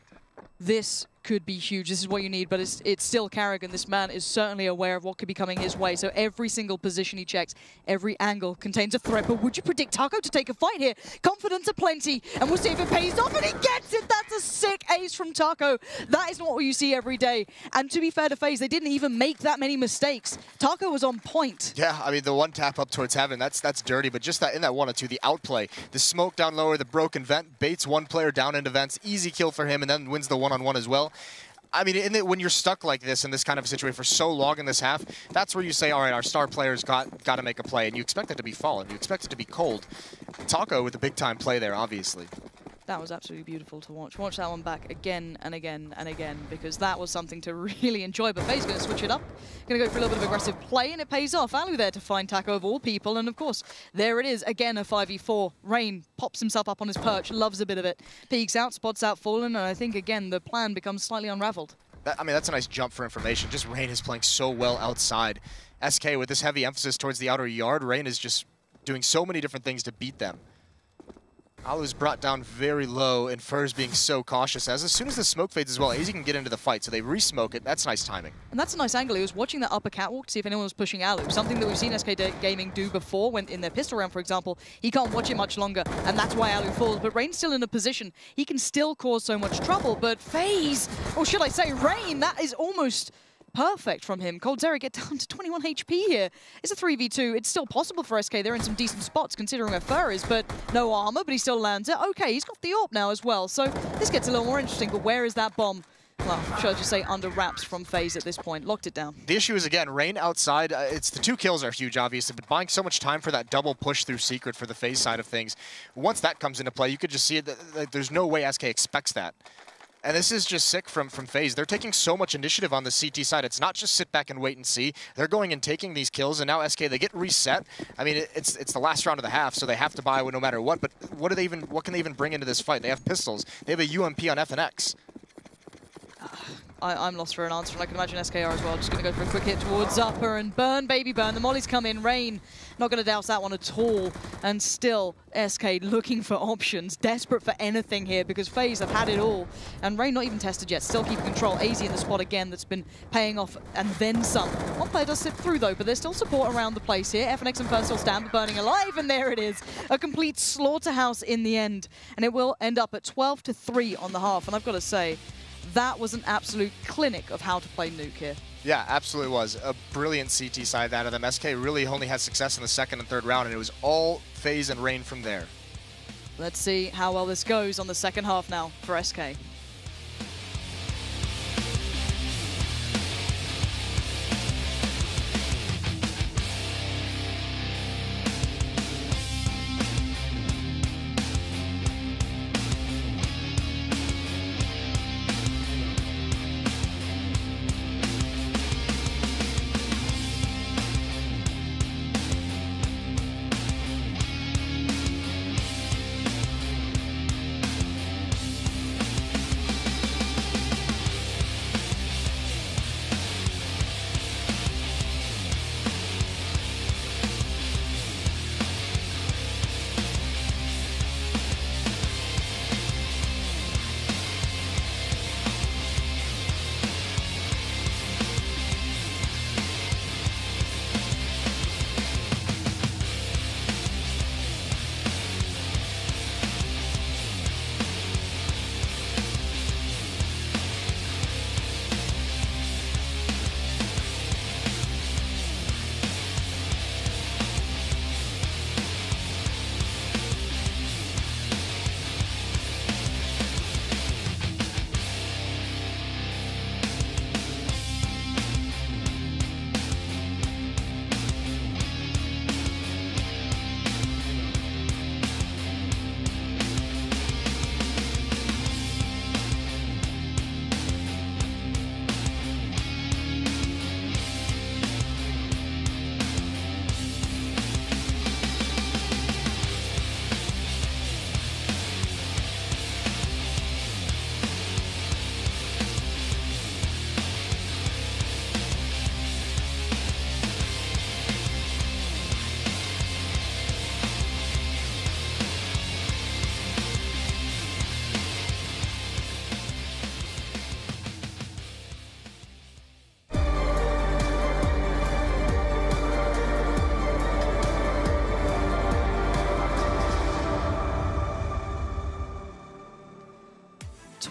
This could be huge. This is what you need, but it's still Carrigan. This man is certainly aware of what could be coming his way. So every single position he checks, every angle contains a threat. But would you predict Taco to take a fight here? Confidence aplenty, and we'll see if it pays off, and he gets it! That's a sick ace from Taco. That is not what you see every day. And to be fair to FaZe, they didn't even make that many mistakes. Taco was on point. Yeah, I mean, the one tap up towards heaven, that's dirty, but just that in that 1-2, the outplay, the smoke down lower, the broken vent, baits one player down into vents, easy kill for him, and then wins the one-on-one as well. I mean, when you're stuck like this in this kind of a situation for so long in this half, that's where you say, all right, our star players got to make a play, and you expect it to be Fallen. You expect it to be cold. Taco with the big-time play there, obviously. That was absolutely beautiful to watch. Watch that one back again and again and again, because that was something to really enjoy. But FaZe going to switch it up. Going to go for a little bit of aggressive play, and it pays off. Alu there to find Taco of all people, and of course, there it is. Again, a 5v4. Rain pops himself up on his perch, loves a bit of it. Peeks out, spots out Fallen, and I think, again, the plan becomes slightly unraveled. I mean, that's a nice jump for information. Just Rain is playing so well outside. SK, with this heavy emphasis towards the outer yard, Rain is just doing so many different things to beat them. Alu's brought down very low, and Fur's being so cautious. As soon as the smoke fades as well, AZ can get into the fight, so they re-smoke it. That's nice timing. And that's a nice angle. He was watching that upper catwalk to see if anyone was pushing Alu. Something that we've seen SK Gaming do before, when in their pistol round, for example. He can't watch it much longer, and that's why Alu falls. But Rain's still in a position. He can still cause so much trouble, but FaZe, or should I say Rain, that is almost perfect from him. coldzera get down to 21 HP here. It's a 3v2. It's still possible for SK. They're in some decent spots considering where Fur is, but no armor, but he still lands it. Okay, he's got the AWP now as well, so this gets a little more interesting, but where is that bomb? Well, should I just say under wraps from FaZe at this point. Locked it down. The issue is, again, Rain outside. It's the 2 kills are huge, obviously, but buying so much time for that double push through Secret for the FaZe side of things. Once that comes into play, you could just see it. There's no way SK expects that. And this is just sick from FaZe. They're taking so much initiative on the CT side. It's not just sit back and wait and see. They're going and taking these kills, and now SK, they get reset. I mean, it's the last round of the half, so they have to buy no matter what. But what can they even bring into this fight? They have pistols. They have a UMP on FNX. I'm lost for an answer, and I can imagine SKR as well. Just going to go for a quick hit towards upper and burn, baby burn. The mollies come in. Rain not going to douse that one at all. And still, SK looking for options, desperate for anything here because FaZe have had it all. And Rain not even tested yet, still keeping control. AZ in the spot again that's been paying off and then some. One player does slip through though, but there's still support around the place here. FNX and First still stand, but burning alive, and there it is. A complete slaughterhouse in the end. And it will end up at 12-3 on the half. And I've got to say, that was an absolute clinic of how to play Nuke here. Yeah, absolutely was. A brilliant CT side out of them. SK really only had success in the second and third round, and it was all FaZe and Rain from there. Let's see how well this goes on the second half now for SK.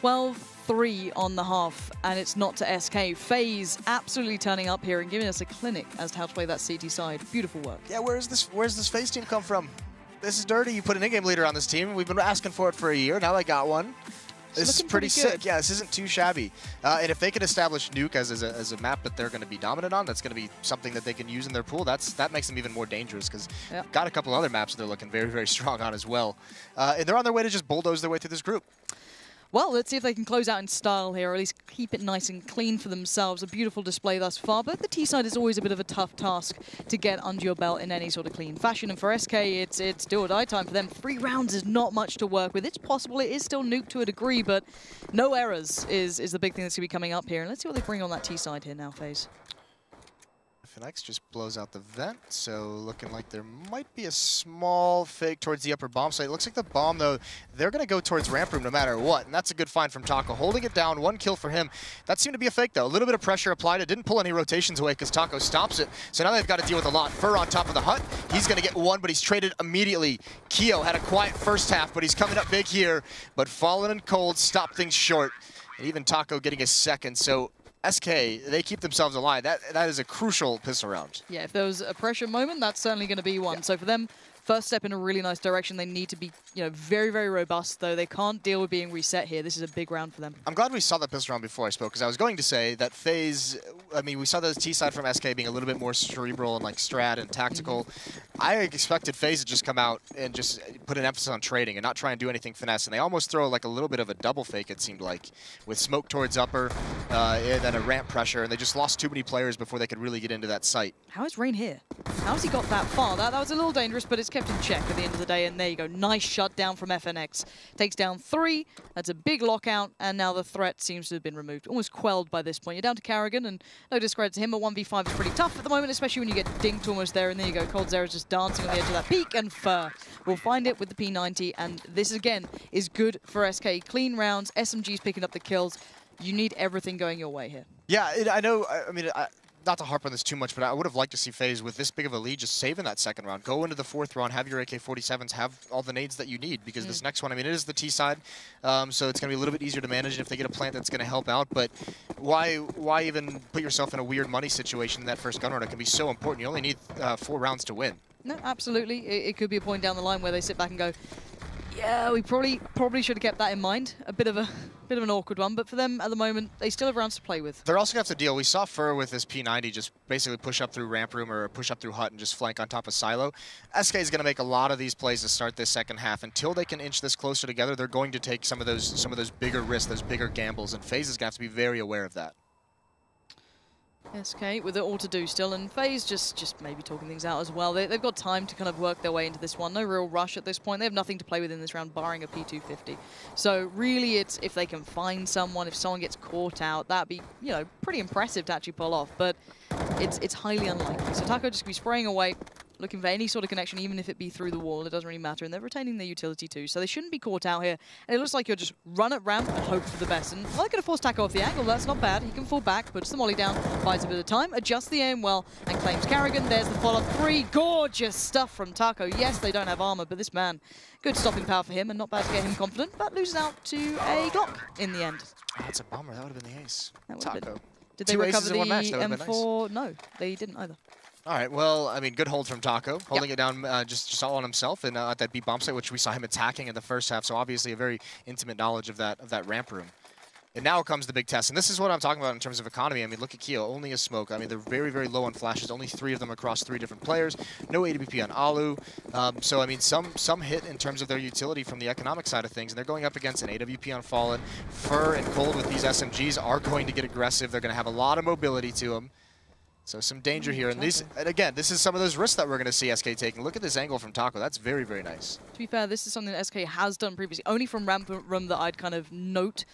12-3 on the half, and it's not to SK. FaZe absolutely turning up here and giving us a clinic as to how to play that CT side. Beautiful work. Yeah, where's this FaZe team come from? This is dirty. You put an in-game leader on this team. We've been asking for it for a year. Now they got one. This is pretty sick. Yeah, this isn't too shabby. And if they can establish Nuke as a map that they're going to be dominant on, that's going to be something that they can use in their pool. That makes them even more dangerous because got a couple other maps they're looking very, very strong on as well. And they're on their way to just bulldoze their way through this group. Well, let's see if they can close out in style here, or at least keep it nice and clean for themselves. A beautiful display thus far, but the T side is always a bit of a tough task to get under your belt in any sort of clean fashion. And for SK, it's do or die time for them. 3 rounds is not much to work with. It's possible it is still Nuke to a degree, but no errors is the big thing that's going to be coming up here. And let's see what they bring on that T side here now, FaZe. FNX just blows out the vent, so looking like there might be a small fake towards the upper bomb site. It looks like the bomb, though, they're going to go towards ramp room no matter what, and that's a good find from Taco. Holding it down, 1 kill for him. That seemed to be a fake, though. A little bit of pressure applied. It didn't pull any rotations away because Taco stops it, so now they've got to deal with a lot. Fur on top of the hut. He's going to get 1, but he's traded immediately. Keo had a quiet first half, but he's coming up big here, but Fallen and Cold stopped things short, and even Taco getting a second, so SK, they keep themselves alive. That is a crucial pistol round. Yeah, if there was a pressure moment, that's certainly going to be one. Yeah. So for them, first step in a really nice direction. They need to be, very, very robust, though. They can't deal with being reset here. This is a big round for them. I'm glad we saw that pistol round before I spoke, because I was going to say that FaZe, I mean, we saw the T side from SK being a little bit more cerebral and like strat and tactical. I expected FaZe to just come out and just put an emphasis on trading and not try and do anything finesse. And they almost throw like a little bit of a double fake, it seemed like, with smoke towards upper and then a ramp pressure. And they just lost too many players before they could really get into that site. How is Rain here? How has he got that far? That was a little dangerous, but it's kept in check at the end of the day. And there you go. Nice shutdown from FNX. Takes down 3. That's a big lockout. And now the threat seems to have been removed. Almost quelled by this point. You're down to Karrigan, and no discredit to him. A 1v5 is pretty tough at the moment, especially when you get dinked almost there. And there you go. Cold Zera's just dancing on the edge of that peak. And Fur will find it with the P90. And this, again, is good for SK. Clean rounds. SMG's picking up the kills. You need everything going your way here. Yeah, I know. I mean, not to harp on this too much, but I would have liked to see FaZe with this big of a lead just saving that second round. Go into the 4th round, have your AK-47s, have all the nades that you need, because this next one, I mean, it is the T side, so it's going to be a little bit easier to manage, and if they get a plant that's going to help out, but why even put yourself in a weird money situation in that first gun round? It can be so important. You only need 4 rounds to win. No, absolutely. It could be a point down the line where they sit back and go, yeah, we probably should have kept that in mind. A bit of an awkward one, but for them at the moment, they still have rounds to play with. They're also going to have to deal. We saw Fur with this P90 just basically push up through ramp room or push up through hut and just flank on top of silo. SK is going to make a lot of these plays to start this second half. Until they can inch this closer together, they're going to take some of those bigger risks, those bigger gambles, and FaZe is going to have to be very aware of that. SK with it all to do still, and FaZe just maybe talking things out as well. They've got time to kind of work their way into this one. No real rush at this point. They have nothing to play with in this round, barring a P250. So really, it's if they can find someone, if someone gets caught out, that'd be, pretty impressive to actually pull off. But it's highly unlikely. So Taco just be spraying away, looking for any sort of connection, even if it be through the wall. It doesn't really matter, and they're retaining their utility too, so they shouldn't be caught out here. And it looks like you'll just run at ramp and hope for the best. And well, they're going to force Taco off the angle. That's not bad. He can fall back, puts the molly down, buys a bit of time, adjusts the aim well, and claims Karrigan. There's the follow-up 3. Gorgeous stuff from Taco. Yes, they don't have armor, but this man, good stopping power for him, and not bad to get him confident, but loses out to a Glock in the end. Oh, that's a bummer. That would have been the ace. Taco. Did they recover the M4? Nice. No, they didn't either. All right, well, I mean, good hold from Taco, holding it down just all on himself and at that B bomb site, which we saw him attacking in the first half, so obviously a very intimate knowledge of that ramp room. And now comes the big test, and this is what I'm talking about in terms of economy. I mean, look at Keo, only a smoke. I mean, they're very, very low on flashes, only 3 of them across 3 different players. No AWP on Alu. So, I mean, some hit in terms of their utility from the economic side of things, and they're going up against an AWP on Fallen. Fur and Cold with these SMGs are going to get aggressive. They're going to have a lot of mobility to them. So some danger here, and again, this is some of those risks that we're going to see SK taking. Look at this angle from Taco. That's very, very nice. To be fair, this is something that SK has done previously, only from ramp room that I'd kind of note.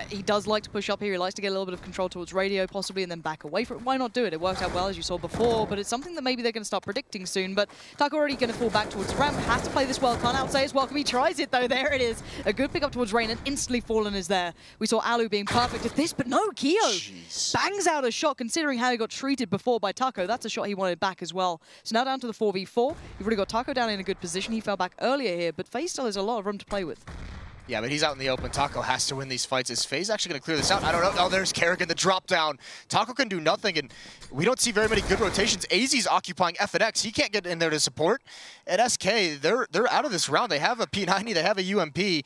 He does like to push up here. He likes to get a little bit of control towards radio, possibly, and then back away from it. Why not do it? It worked out well, as you saw before, but it's something that maybe they're going to start predicting soon. But Taco already going to fall back towards the ramp. Has to play this well. Can't outsay his welcome. He tries it, though. There it is. A good pick up towards Rain, and instantly Fallen is there. We saw Alu being perfect at this, but no, Keo bangs out a shot, considering how he got treated before by Taco. That's a shot he wanted back as well. So now down to the 4v4. You've already got Taco down in a good position. He fell back earlier here, but FaZe still has a lot of room to play with. Yeah, but he's out in the open. Taco has to win these fights. Is FaZe actually going to clear this out? I don't know. Oh, there's Kerrigan, the drop down. Taco can do nothing, and we don't see very many good rotations. AZ's occupying F and X. He can't get in there to support. At SK, they're out of this round. They have a P90, they have a UMP.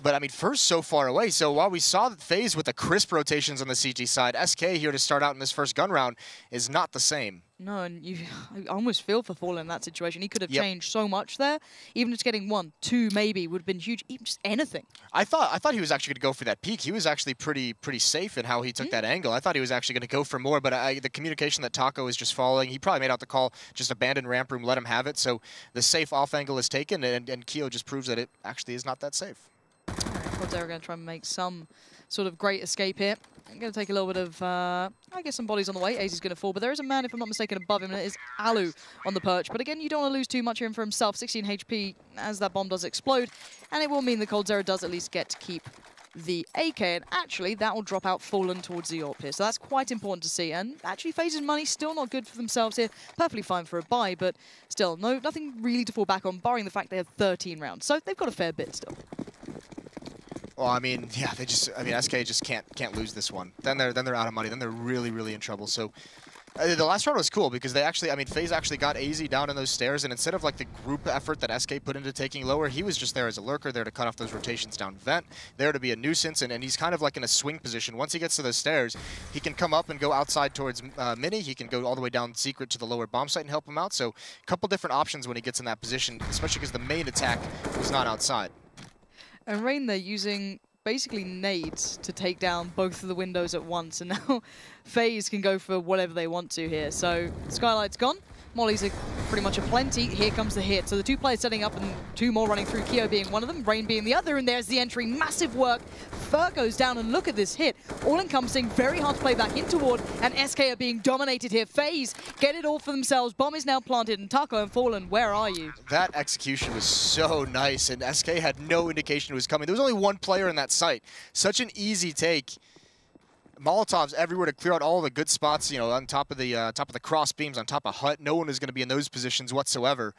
But, I mean, first so far away. So while we saw that FaZe with the crisp rotations on the CT side, SK here to start out in this first gun round is not the same. No, and I almost feel for Fallen in that situation. He could have changed so much there. Even just getting 1, 2 maybe would have been huge. Even just anything. I thought he was actually going to go for that peak. He was actually pretty safe in how he took that angle. I thought he was actually going to go for more, but the communication that Taco is just following, he probably made out the call, just abandon ramp room, let him have it. So the safe off angle is taken, and Keo just proves that it actually is not that safe. They're going to try and make some sort of great escape here. I'm going to take a little bit of, I guess, some bodies on the way. AZ's going to fall, but there is a man, if I'm not mistaken, above him, and it is Alu on the perch. But again, you don't want to lose too much here for himself. 16 HP as that bomb does explode, and it will mean the coldzera does at least get to keep the AK, and actually that will drop out Fallen towards the AWP here. So that's quite important to see, and actually FaZe's money still not good for themselves here. Perfectly fine for a buy, but still, nothing really to fall back on, barring the fact they have 13 rounds. So they've got a fair bit still. Well, I mean, yeah, SK just can't lose this one. Then they're out of money. Then they're really in trouble. So the last round was cool because they actually, I mean, FaZe actually got AZ down in those stairs, and instead of like the group effort that SK put into taking lower, he was just there as a lurker, there to cut off those rotations down vent, there to be a nuisance, and he's kind of like in a swing position. Once he gets to those stairs, he can come up and go outside towards Mini. He can go all the way down secret to the lower bomb site and help him out. So a couple different options when he gets in that position, especially because the main attack was not outside. And Rain, they're using basically nades to take down both of the windows at once, and now FaZe can go for whatever they want to here. So Skylight's gone. Mollies are pretty much a plenty. Here comes the hit. So the 2 players setting up and 2 more running through, Keo being one of them, Rain being the other, and there's the entry. Massive work. Fur goes down, and look at this hit. All-encompassing, very hard to play back in toward, and SK are being dominated here. FaZe get it all for themselves. Bomb is now planted, and Taco and Fallen, where are you? That execution was so nice, and SK had no indication it was coming. There was only 1 player in that site. Such an easy take. Molotovs everywhere to clear out all the good spots, you know, on top of the cross beams, on top of hut. No one is going to be in those positions whatsoever.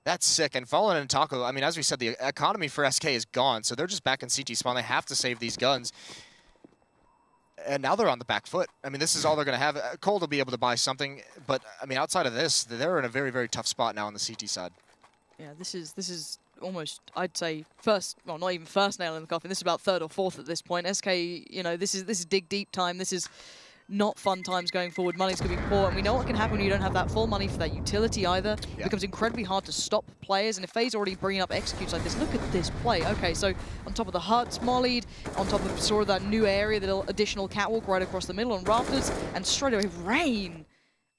That's sick. And Fallen and Taco, I mean, as we said, the economy for SK is gone, so they're just back in CT spawn. They have to save these guns. And now they're on the back foot. I mean, this is all they're going to have. Cold will be able to buy something, but, I mean, outside of this, they're in a very tough spot now on the CT side. Yeah, this is almost, I'd say, first, well, not even first nail in the coffin. This is about 3rd or 4th at this point. SK, you know, this is dig deep time. This is not fun times going forward. Money's going to be poor, and we know what can happen when you don't have that full money for that utility either. Yeah. It becomes incredibly hard to stop players, and if FaZe already bringing up executes like this, look at this play. Okay, so on top of the huts, mollied, on top of sort of that new area, the little additional catwalk right across the middle on rafters, and straight away, Rain.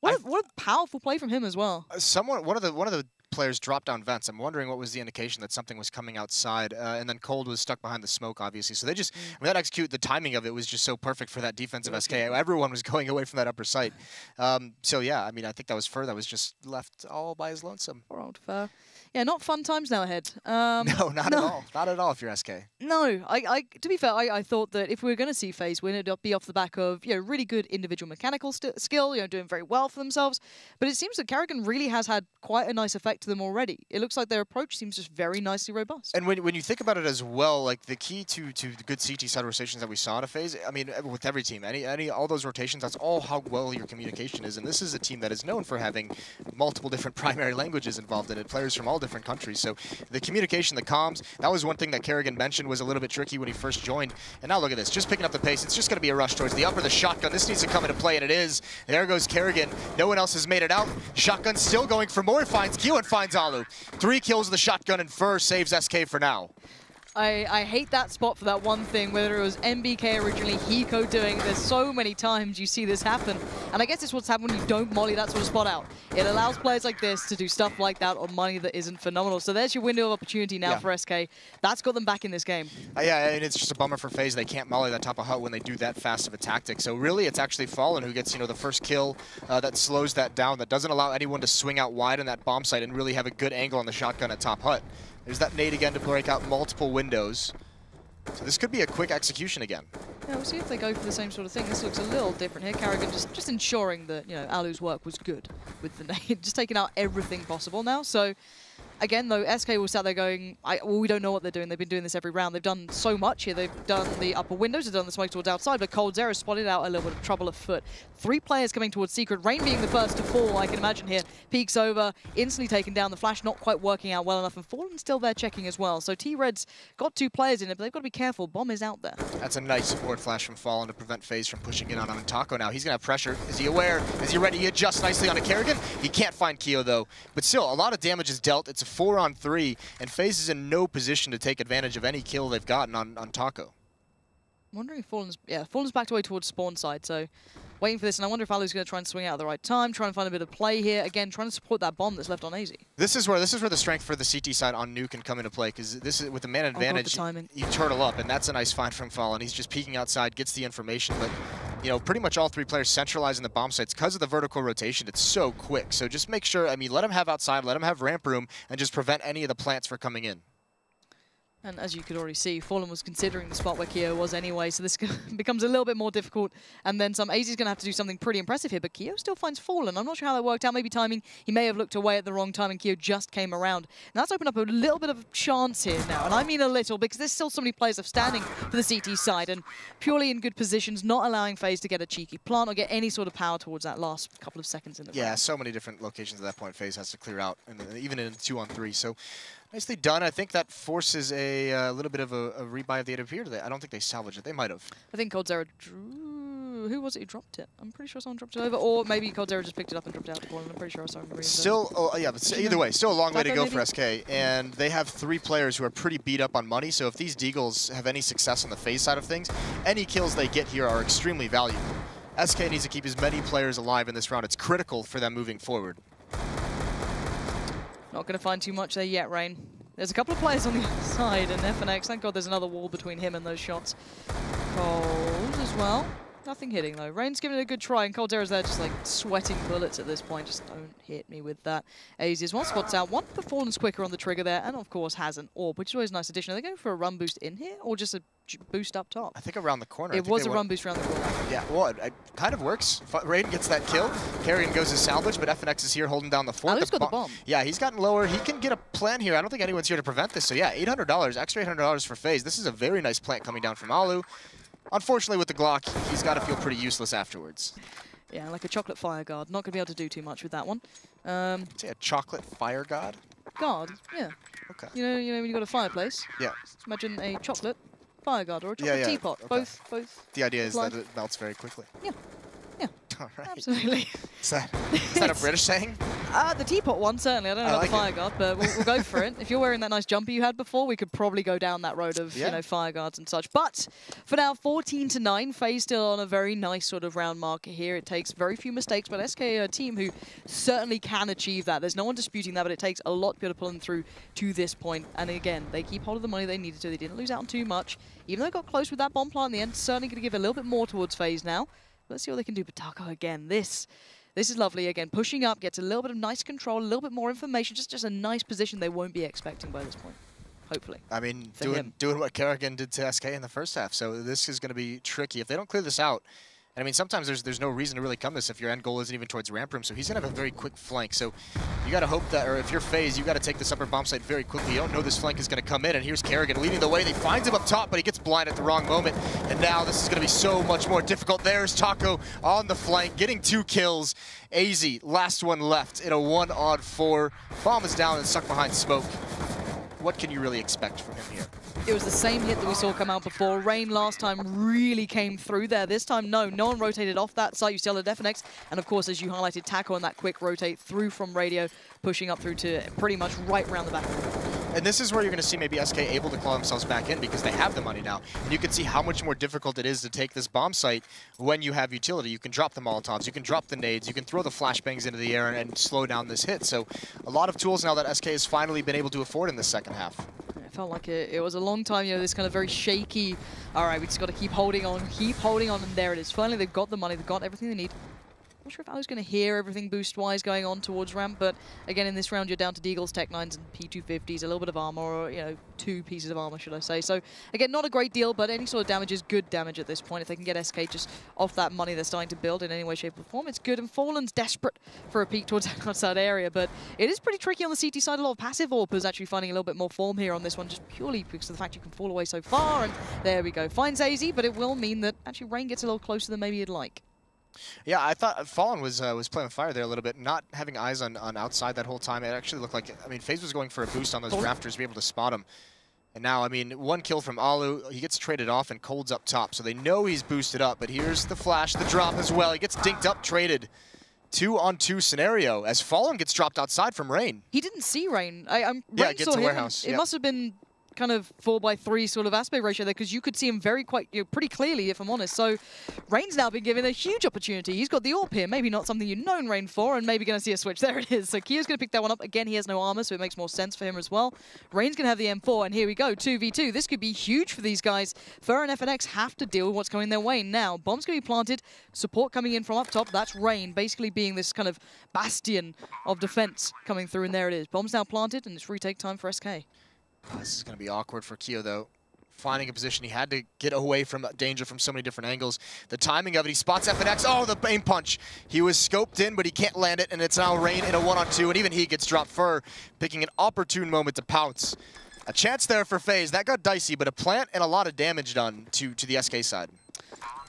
What a powerful play from him as well. One of the players dropped down vents. I'm wondering what was the indication that something was coming outside, and then Cold was stuck behind the smoke, obviously. So they just, I mean, that execute, the timing of it was just so perfect for that defensive SK. Everyone was going away from that upper site. So yeah, I mean, I think that was Fur that was just left all by his lonesome. Poor old Fur. Yeah, not fun times now ahead. No, not at all. Not at all if you're SK. No, to be fair, I thought that if we were going to see FaZe win, it'd be off the back of, you know, really good individual mechanical skill, you know, doing very well for themselves. But it seems that Kerrigan really has had quite a nice effect to them already. It looks like their approach seems just very nicely robust. And when you think about it as well, like the key to the good CT side rotations that we saw in a FaZe, I mean, with every team, all those rotations, that's all how well your communication is. And this is a team that is known for having multiple different primary languages involved in it, players from all different countries. So the communication, the comms, that was one thing that Kerrigan mentioned was a little bit tricky when he first joined. And now look at this, just picking up the pace. It's just going to be a rush towards the upper, the shotgun. This needs to come into play, and it is. There goes Kerrigan. No one else has made it out. Shotgun still going for more. Finds Q and finds Alu. 3 kills with the shotgun, and Fur saves SK for now. I hate that spot for that one thing, whether it was MBK originally, Hiko doing it. There's so many times you see this happen. And I guess it's what's happened when you don't molly that sort of spot out. It allows players like this to do stuff like that on money that isn't phenomenal. So there's your window of opportunity now for SK. That's got them back in this game. Yeah, and it's just a bummer for FaZe. They can't molly that top of hut when they do that fast of a tactic. So really, it's actually Fallen who gets, you know, the first kill that slows that down, that doesn't allow anyone to swing out wide on that bomb site and really have a good angle on the shotgun at top hut. There's that nade again to break out multiple windows. So this could be a quick execution again. Yeah, we'll see if they go for the same sort of thing. This looks a little different here. Kerrigan just ensuring that, you know, Alu's work was good with the nade, just taking out everything possible now. So again, though, SK will sat there going, well, we don't know what they're doing. They've been doing this every round. They've done so much here. They've done the upper windows, they've done the smoke towards outside, but coldzera spotted out a little bit of trouble afoot. 3 players coming towards Secret. Rain being the first to fall, I can imagine here. Peeks over, instantly taken down. The flash not quite working out well enough, and Fallen still there checking as well. So T-Red's got 2 players in it, but they've got to be careful. Bomb is out there. That's a nice support flash from Fallen to prevent FaZe from pushing in on Taco now. He's going to have pressure. Is he aware? Is he ready? He adjusts nicely onto Kerrigan. He can't find Keo, though. But still, a lot of damage is dealt. It's a 4-on-3, and FaZe is in no position to take advantage of any kill they've gotten on Taco. I'm wondering if Fallen's backed away towards spawn side, so waiting for this, and I wonder if Alu's going to try and swing out at the right time, try and find a bit of play here. Again, trying to support that bomb that's left on AZ. This is where the strength for the CT side on Nuke can come into play, because this is with the man advantage. You turtle up, and that's a nice find from Fallen. He's just peeking outside, gets the information, but you know, pretty much all 3 players centralizing the bomb sites because of the vertical rotation. It's so quick, so just make sure. I mean, let him have outside, let him have ramp room, and just prevent any of the plants from coming in. And as you could already see, Fallen was considering the spot where Keo was anyway, so this becomes a little bit more difficult. And then some. AZ's going to have to do something pretty impressive here, but Keo still finds Fallen. I'm not sure how that worked out. Maybe timing. He may have looked away at the wrong time, and Keo just came around. And that's opened up a little bit of chance here now. And I mean a little, because there's still so many players left standing for the CT side, and purely in good positions, not allowing FaZe to get a cheeky plant or get any sort of power towards that last couple of seconds in the round. Yeah, so many different locations at that point FaZe has to clear out, and even in 2-on-3. So nicely done. I think that forces a little bit of a rebuy of the AWP. I don't think they salvaged it. They might have. I think coldzera drew. Who was it who dropped it? I'm pretty sure someone dropped it over, or maybe coldzera just picked it up and dropped it out the ball. I'm pretty sure I saw him. Still, yeah, but either way, still a long way to go for SK, and they have 3 players who are pretty beat up on money. So if these Deagles have any success on the FaZe side of things, any kills they get here are extremely valuable. SK needs to keep as many players alive in this round. It's critical for them moving forward. Not going to find too much there yet, Rain. There's a couple of players on the other side, and FNX, thank God there's another wall between him and those shots. Cold as well. Nothing hitting, though. Rain's giving it a good try, and coldzera's there just, like, sweating bullets at this point. Just don't hit me with that. AZ is 1 spots out, 1 performance quicker on the trigger there, and, of course, has an AWP, which is always a nice addition. Are they going for a run boost in here, or just a boost up top? I think around the corner. It was a run boost around the corner. Yeah, well, it kind of works. Rain gets that kill. Carrion goes to salvage, but FNX is here holding down the fort. Alu's got the bomb. Yeah, he's gotten lower. He can get a plant here. I don't think anyone's here to prevent this. So, yeah, $800, extra $800 for FaZe. This is a very nice plant coming down from Alu. Unfortunately, with the Glock, he's got to feel pretty useless afterwards. Yeah, like a chocolate fire guard. Not going to be able to do too much with that one. Say a chocolate fire guard? Guard, yeah. Okay. You know when you've got a fireplace? Yeah. Just imagine a chocolate fire guard or a chocolate teapot. Okay. Both. The idea is that it melts very quickly. Yeah. Yeah. All right. Absolutely. Is that a British saying? The teapot one, certainly. I don't know about the fire guard, but we'll go for it. If you're wearing that nice jumper you had before, we could probably go down that road of, you know, fire guards and such. But for now, 14-9. FaZe still on a very nice sort of round marker here. It takes very few mistakes, but SK are a team who certainly can achieve that. There's no one disputing that, but it takes a lot to be able to pull them through to this point. And again, they keep hold of the money they needed to. They didn't lose out on too much. Even though they got close with that bomb plant in the end, certainly going to give a little bit more towards FaZe now. Let's see what they can do. But Taco again, this is lovely. Again, pushing up, gets a little bit of nice control, a little bit more information, just a nice position they won't be expecting by this point, hopefully. I mean, doing what Kerrigan did to SK in the first half, so this is going to be tricky. If they don't clear this out, and I mean, sometimes there's no reason to really come this if your end goal isn't even towards ramp room, so he's going to have a very quick flank. So you got to hope that, or if you're FaZe, you got to take this upper bomb site very quickly. You don't know this flank is going to come in, and here's Kerrigan leading the way. They find him up top, but he gets blind at the wrong moment, and now this is going to be so much more difficult. There's Taco on the flank, getting 2 kills. AZ, last one left in a 1-on-4. Bomb is down and stuck behind smoke. What can you really expect from him here? It was the same hit that we saw come out before. Rain last time really came through there. This time, no one rotated off that site. You still had FNX. And of course, as you highlighted, Taco on that quick rotate through from radio, pushing up through to pretty much right around the back. And this is where you're going to see maybe SK able to claw themselves back in because they have the money now. And you can see how much more difficult it is to take this bomb site when you have utility. You can drop the Molotovs, you can drop the nades, you can throw the flashbangs into the air and slow down this hit. So a lot of tools now that SK has finally been able to afford in the second half. It felt like it was a long time, you know, this kind of very shaky, all right, we just got to keep holding on, and there it is. Finally, they've got the money, they've got everything they need. Not sure if I was going to hear everything boost-wise going on towards ramp, but again, in this round, you're down to Deagle's Tech 9s and P250s, a little bit of armor, or, you know, 2 pieces of armor, should I say. So, again, not a great deal, but any sort of damage is good damage at this point. If they can get SK just off that money they're starting to build in any way, shape, or form, it's good. And Fallen's desperate for a peek towards that outside area, but it is pretty tricky on the CT side. A lot of passive AWPers actually finding a little bit more form here on this one, just purely because of the fact you can fall away so far. And there we go. Finds AZ, but it will mean that actually Rain gets a little closer than maybe you'd like. Yeah, I thought Fallen was playing with fire there a little bit, not having eyes on outside that whole time. It actually looked like, I mean, FaZe was going for a boost on those rafters to be able to spot him. And now, I mean, 1 kill from Alu, he gets traded off and Cold's up top, so they know he's boosted up, but here's the flash, the drop as well. He gets dinked up, traded. 2-on-2 scenario as Fallen gets dropped outside from Rain. He didn't see Rain. Yeah, Rain get saw to him. warehouse. It must have been kind of 4:3 sort of aspect ratio there, because you could see him pretty clearly, if I'm honest. So Rain's now been given a huge opportunity. He's got the AWP here, maybe not something you've known Rain for, and maybe going to see a switch. There it is. So Kio's going to pick that one up. Again, he has no armor, so it makes more sense for him as well. Rain's going to have the M4, and here we go, 2v2. This could be huge for these guys. Fur and FNX have to deal with what's coming their way now. Bomb's going to be planted, support coming in from up top. That's Rain, basically being this kind of bastion of defense coming through, and there it is. Bomb's now planted, and it's retake time for SK. Oh, this is going to be awkward for Kio, though. Finding a position, he had to get away from danger from so many different angles. The timing of it, he spots FNX. Oh, the aim punch. He was scoped in, but he can't land it, and it's now Rain in a 1-on-2, and even he gets dropped. Fur picking an opportune moment to pounce. A chance there for FaZe. That got dicey, but a plant and a lot of damage done to the SK side.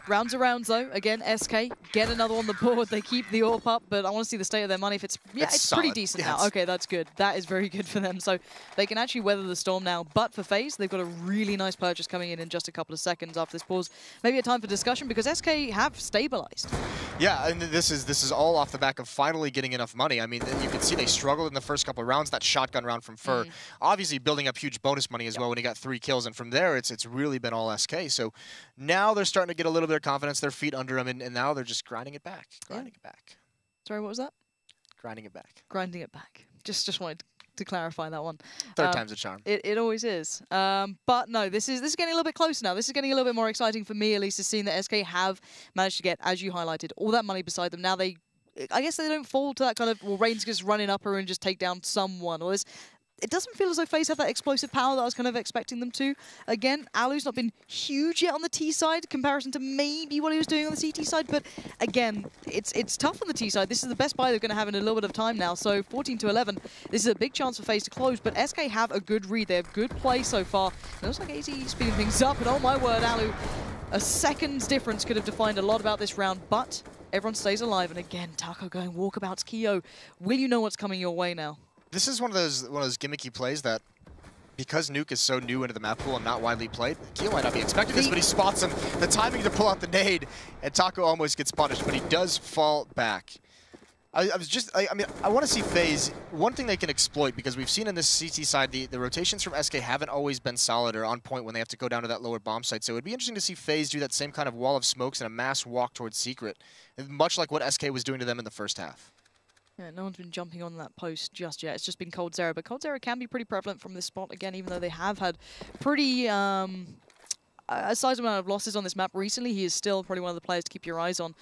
Rounds around though. Again, SK get another on the board. They keep the AWP up, but I want to see the state of their money. If it's it's pretty decent now. Okay, that's good. That is very good for them. So they can actually weather the storm now. But for FaZe, they've got a really nice purchase coming in just a couple of seconds after this pause. Maybe a time for discussion because SK have stabilized. Yeah, and this is all off the back of finally getting enough money. I mean, you can see they struggled in the first couple of rounds. That shotgun round from Fur, obviously building up huge bonus money as well when he got 3 kills. And from there, it's really been all SK. So now they're starting to get a little bit of confidence. Their feet under them, and now they're just grinding it back. Grinding it back. Sorry, what was that? Grinding it back. Grinding it back. Just wanted to clarify that one. Third time's a charm. It always is. But no, this is getting a little bit closer now. This is getting a little bit more exciting for me, at least, to seeing that SK have managed to get, as you highlighted, all that money beside them. Now I guess they don't fall to that kind of, well, Rain's just running upper and just take down someone. Or it doesn't feel as though FaZe have that explosive power that I was kind of expecting them to. Again, Alu's not been huge yet on the T side, in comparison to maybe what he was doing on the CT side. But again, it's tough on the T side. This is the best buy they're going to have in a little bit of time now. So 14-11, this is a big chance for FaZe to close. But SK have a good read. They have good play so far. It looks like AZ speeding things up. And oh my word, Alu, a second's difference could have defined a lot about this round. But everyone stays alive. And again, Taco going walkabouts. Kio, will you know what's coming your way now? This is one of those gimmicky plays that, because Nuke is so new into the map pool and not widely played, Kio might not be expecting this, but he spots him. The timing to pull out the nade, and Taco almost gets punished, but he does fall back. I mean, I want to see FaZe, one thing they can exploit, because we've seen in this CT side, the rotations from SK haven't always been solid or on point when they have to go down to that lower bomb site. So it would be interesting to see FaZe do that same kind of wall of smokes and a mass walk towards Secret, much like what SK was doing to them in the first half. Yeah, no one's been jumping on that post just yet. It's just been coldzera, but coldzera can be pretty prevalent from this spot again, even though they have had pretty a sizable amount of losses on this map recently. He is still probably one of the players to keep your eyes on,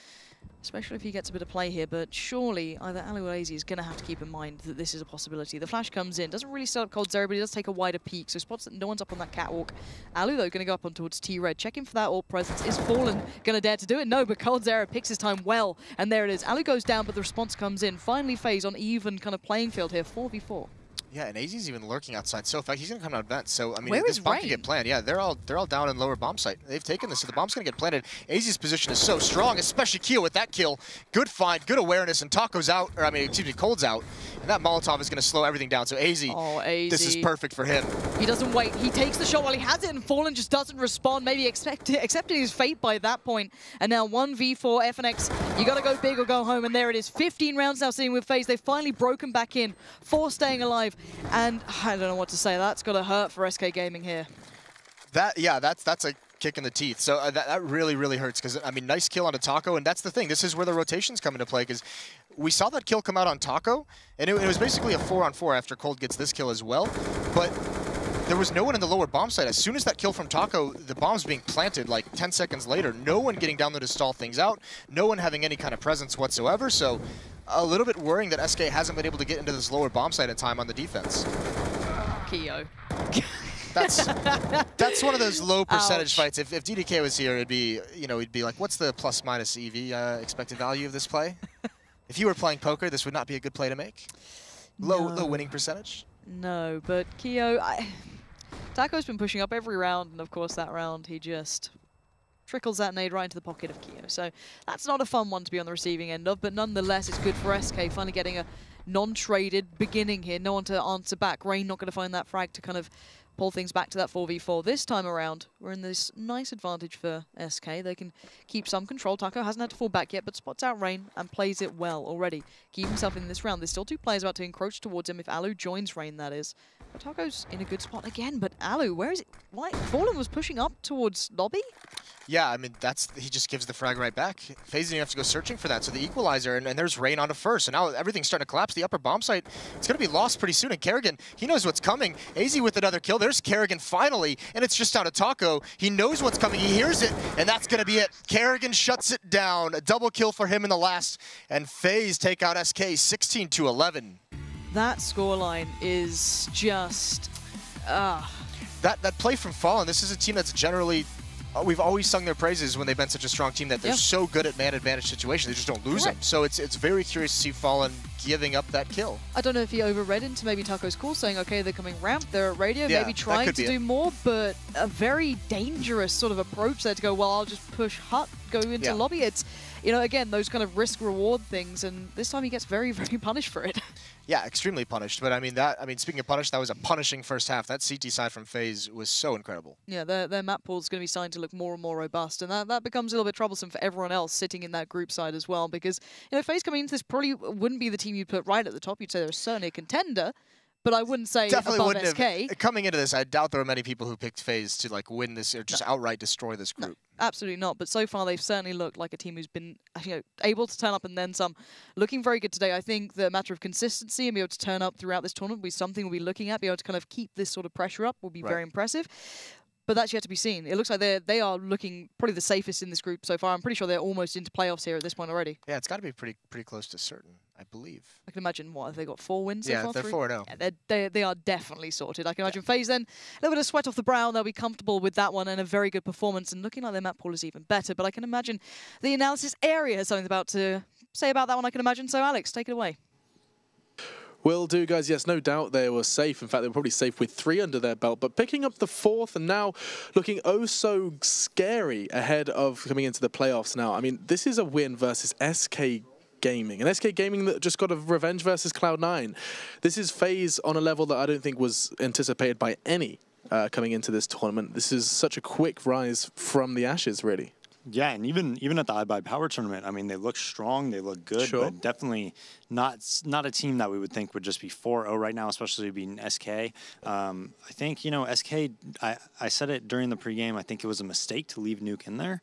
especially if he gets a bit of play here. But surely either Alu or AZ is going to have to keep in mind that this is a possibility. The flash comes in, doesn't really set up coldzera, but he does take a wider peek, so spots that no one's up on that catwalk. Alu, though, going to go up on towards T-Red, checking for that AWP presence. Is Fallen going to dare to do it? No, but coldzera picks his time well, and there it is. Alu goes down, but the response comes in. Finally, FaZe on even kind of playing field here, 4v4. Yeah, and AZ's even lurking outside. So in fact, he's going to come down vent. So I mean, Where this is bomb Rain? can get planted. Yeah, they're all down in lower bomb site. They've taken this, so the bomb's going to get planted. AZ's position is so strong, especially Kio with that kill. Good find, good awareness, and Taco's out. Or I mean, excuse me, Cold's out, and that Molotov is going to slow everything down. So AZ, this is perfect for him. He doesn't wait. He takes the shot while he has it, and Fallen just doesn't respond. Maybe accepting his fate by that point. And now 1v4 FNX. You got to go big or go home, and there it is. 15 rounds now sitting with FaZe. They've finally broken back in, 4 staying alive, and I don't know what to say. That's got to hurt for SK Gaming here. That's a kick in the teeth. So that really, really hurts because, I mean, nice kill onto Taco, and that's the thing. This is where the rotations come into play because we saw that kill come out on Taco, and it was basically a 4-on-4 after Cold gets this kill as well. But there was no one in the lower bomb site. As soon as that kill from Taco, the bomb's being planted like 10 seconds later. No one getting down there to stall things out. No one having any kind of presence whatsoever. So a little bit worrying that SK hasn't been able to get into this lower bomb site in time on the defense. Keo. That's one of those low percentage Ouch. fights. If DDK was here, it'd be, you know, he'd be like, what's the plus minus EV expected value of this play? If you were playing poker, this would not be a good play to make. Low winning percentage. No, but Keo, Taco's been pushing up every round, and of course that round he just trickles that nade right into the pocket of Keo. So that's not a fun one to be on the receiving end of, but nonetheless it's good for SK finally getting a non-traded beginning here. No one to answer back. Rain not going to find that frag to kind of pull things back to that 4v4. This time around, we're in this nice advantage for SK. They can keep some control. Taco hasn't had to fall back yet, but spots out Rain and plays it well already. Keep himself in this round. There's still 2 players about to encroach towards him if Alu joins Rain, that is. But Taco's in a good spot again, but Alu, where is it? Why? Fallen was pushing up towards lobby? Yeah, I mean, he just gives the frag right back. FaZe didn't have to go searching for that. So the equalizer, and there's Rain on to first. And now everything's starting to collapse. The upper bomb site, it's going to be lost pretty soon. And Kerrigan, he knows what's coming. AZ with another kill. There's Kerrigan finally, and it's just down to Taco. He knows what's coming. He hears it, and that's going to be it. Kerrigan shuts it down. A double kill for him in the last. And FaZe take out SK 16-11. That scoreline is just... That play from Fallen, this is a team that's generally... we've always sung their praises when they've been such a strong team that they're so good at man advantage situations, they just don't lose them. So it's very curious to see Fallen giving up that kill. I don't know if he overread into maybe Taco's call, saying, okay, they're coming ramp, they're at radio, maybe trying to do more, but a very dangerous sort of approach there to go, well, I'll just push Hut, go into lobby. It's, you know, again, those kind of risk-reward things, and this time he gets very, very punished for it. Yeah, extremely punished. But I mean, speaking of punished, that was a punishing first half. That CT side from FaZe was so incredible. Yeah, their map pool is going to be starting to look more and more robust, and that becomes a little bit troublesome for everyone else sitting in that group side as well, because, you know, FaZe coming into this probably wouldn't be the team you'd put right at the top. You'd say they're certainly a contender, but I wouldn't say above SK. Coming into this, I doubt there were many people who picked FaZe to like win this or just outright destroy this group. No, absolutely not. But so far, they've certainly looked like a team who's been, you know, able to turn up and then some. Looking very good today. I think the matter of consistency and be able to turn up throughout this tournament will be something we'll be looking at. Be able to kind of keep this sort of pressure up will be very impressive. But that's yet to be seen. It looks like they are looking probably the safest in this group so far. I'm pretty sure they're almost into playoffs here at this point already. Yeah, it's got to be pretty close to certain, I believe. I can imagine, what, have they got 4 wins so far? Yeah, they're 4-0. Yeah, they are definitely sorted. I can imagine FaZe then, a little bit of sweat off the brow, and they'll be comfortable with that one and a very good performance, and looking like their map pool is even better. But I can imagine the analysis area has something about to say about that one, I can imagine. So Alex, take it away. Will do, guys. Yes, no doubt they were safe. In fact, they were probably safe with 3 under their belt. But picking up the 4th and now looking oh so scary ahead of coming into the playoffs now. I mean, this is a win versus SK Gaming. And SK Gaming that just got a revenge versus Cloud9. This is FaZe on a level that I don't think was anticipated by any coming into this tournament. This is such a quick rise from the ashes, really. Yeah, and even at the iBuyPower tournament, I mean, they look strong, they look good, but definitely not a team that we would think would just be 4-0 right now, especially being SK. I think, you know, SK, I said it during the pregame, I think it was a mistake to leave Nuke in there.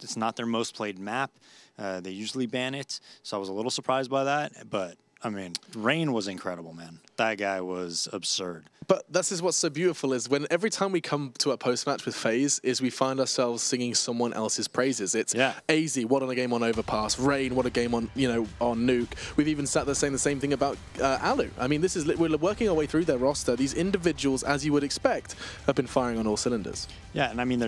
It's not their most played map. They usually ban it, so I was a little surprised by that, but I mean, Rain was incredible, man. That guy was absurd. But this is what's so beautiful is when every time we come to a post-match with FaZe is we find ourselves singing someone else's praises. It's AZ, what a game on Overpass. Rain, what a game on, you know, on Nuke. We've even sat there saying the same thing about Alu. I mean, this is we're working our way through their roster. These individuals, as you would expect, have been firing on all cylinders. Yeah, and I mean,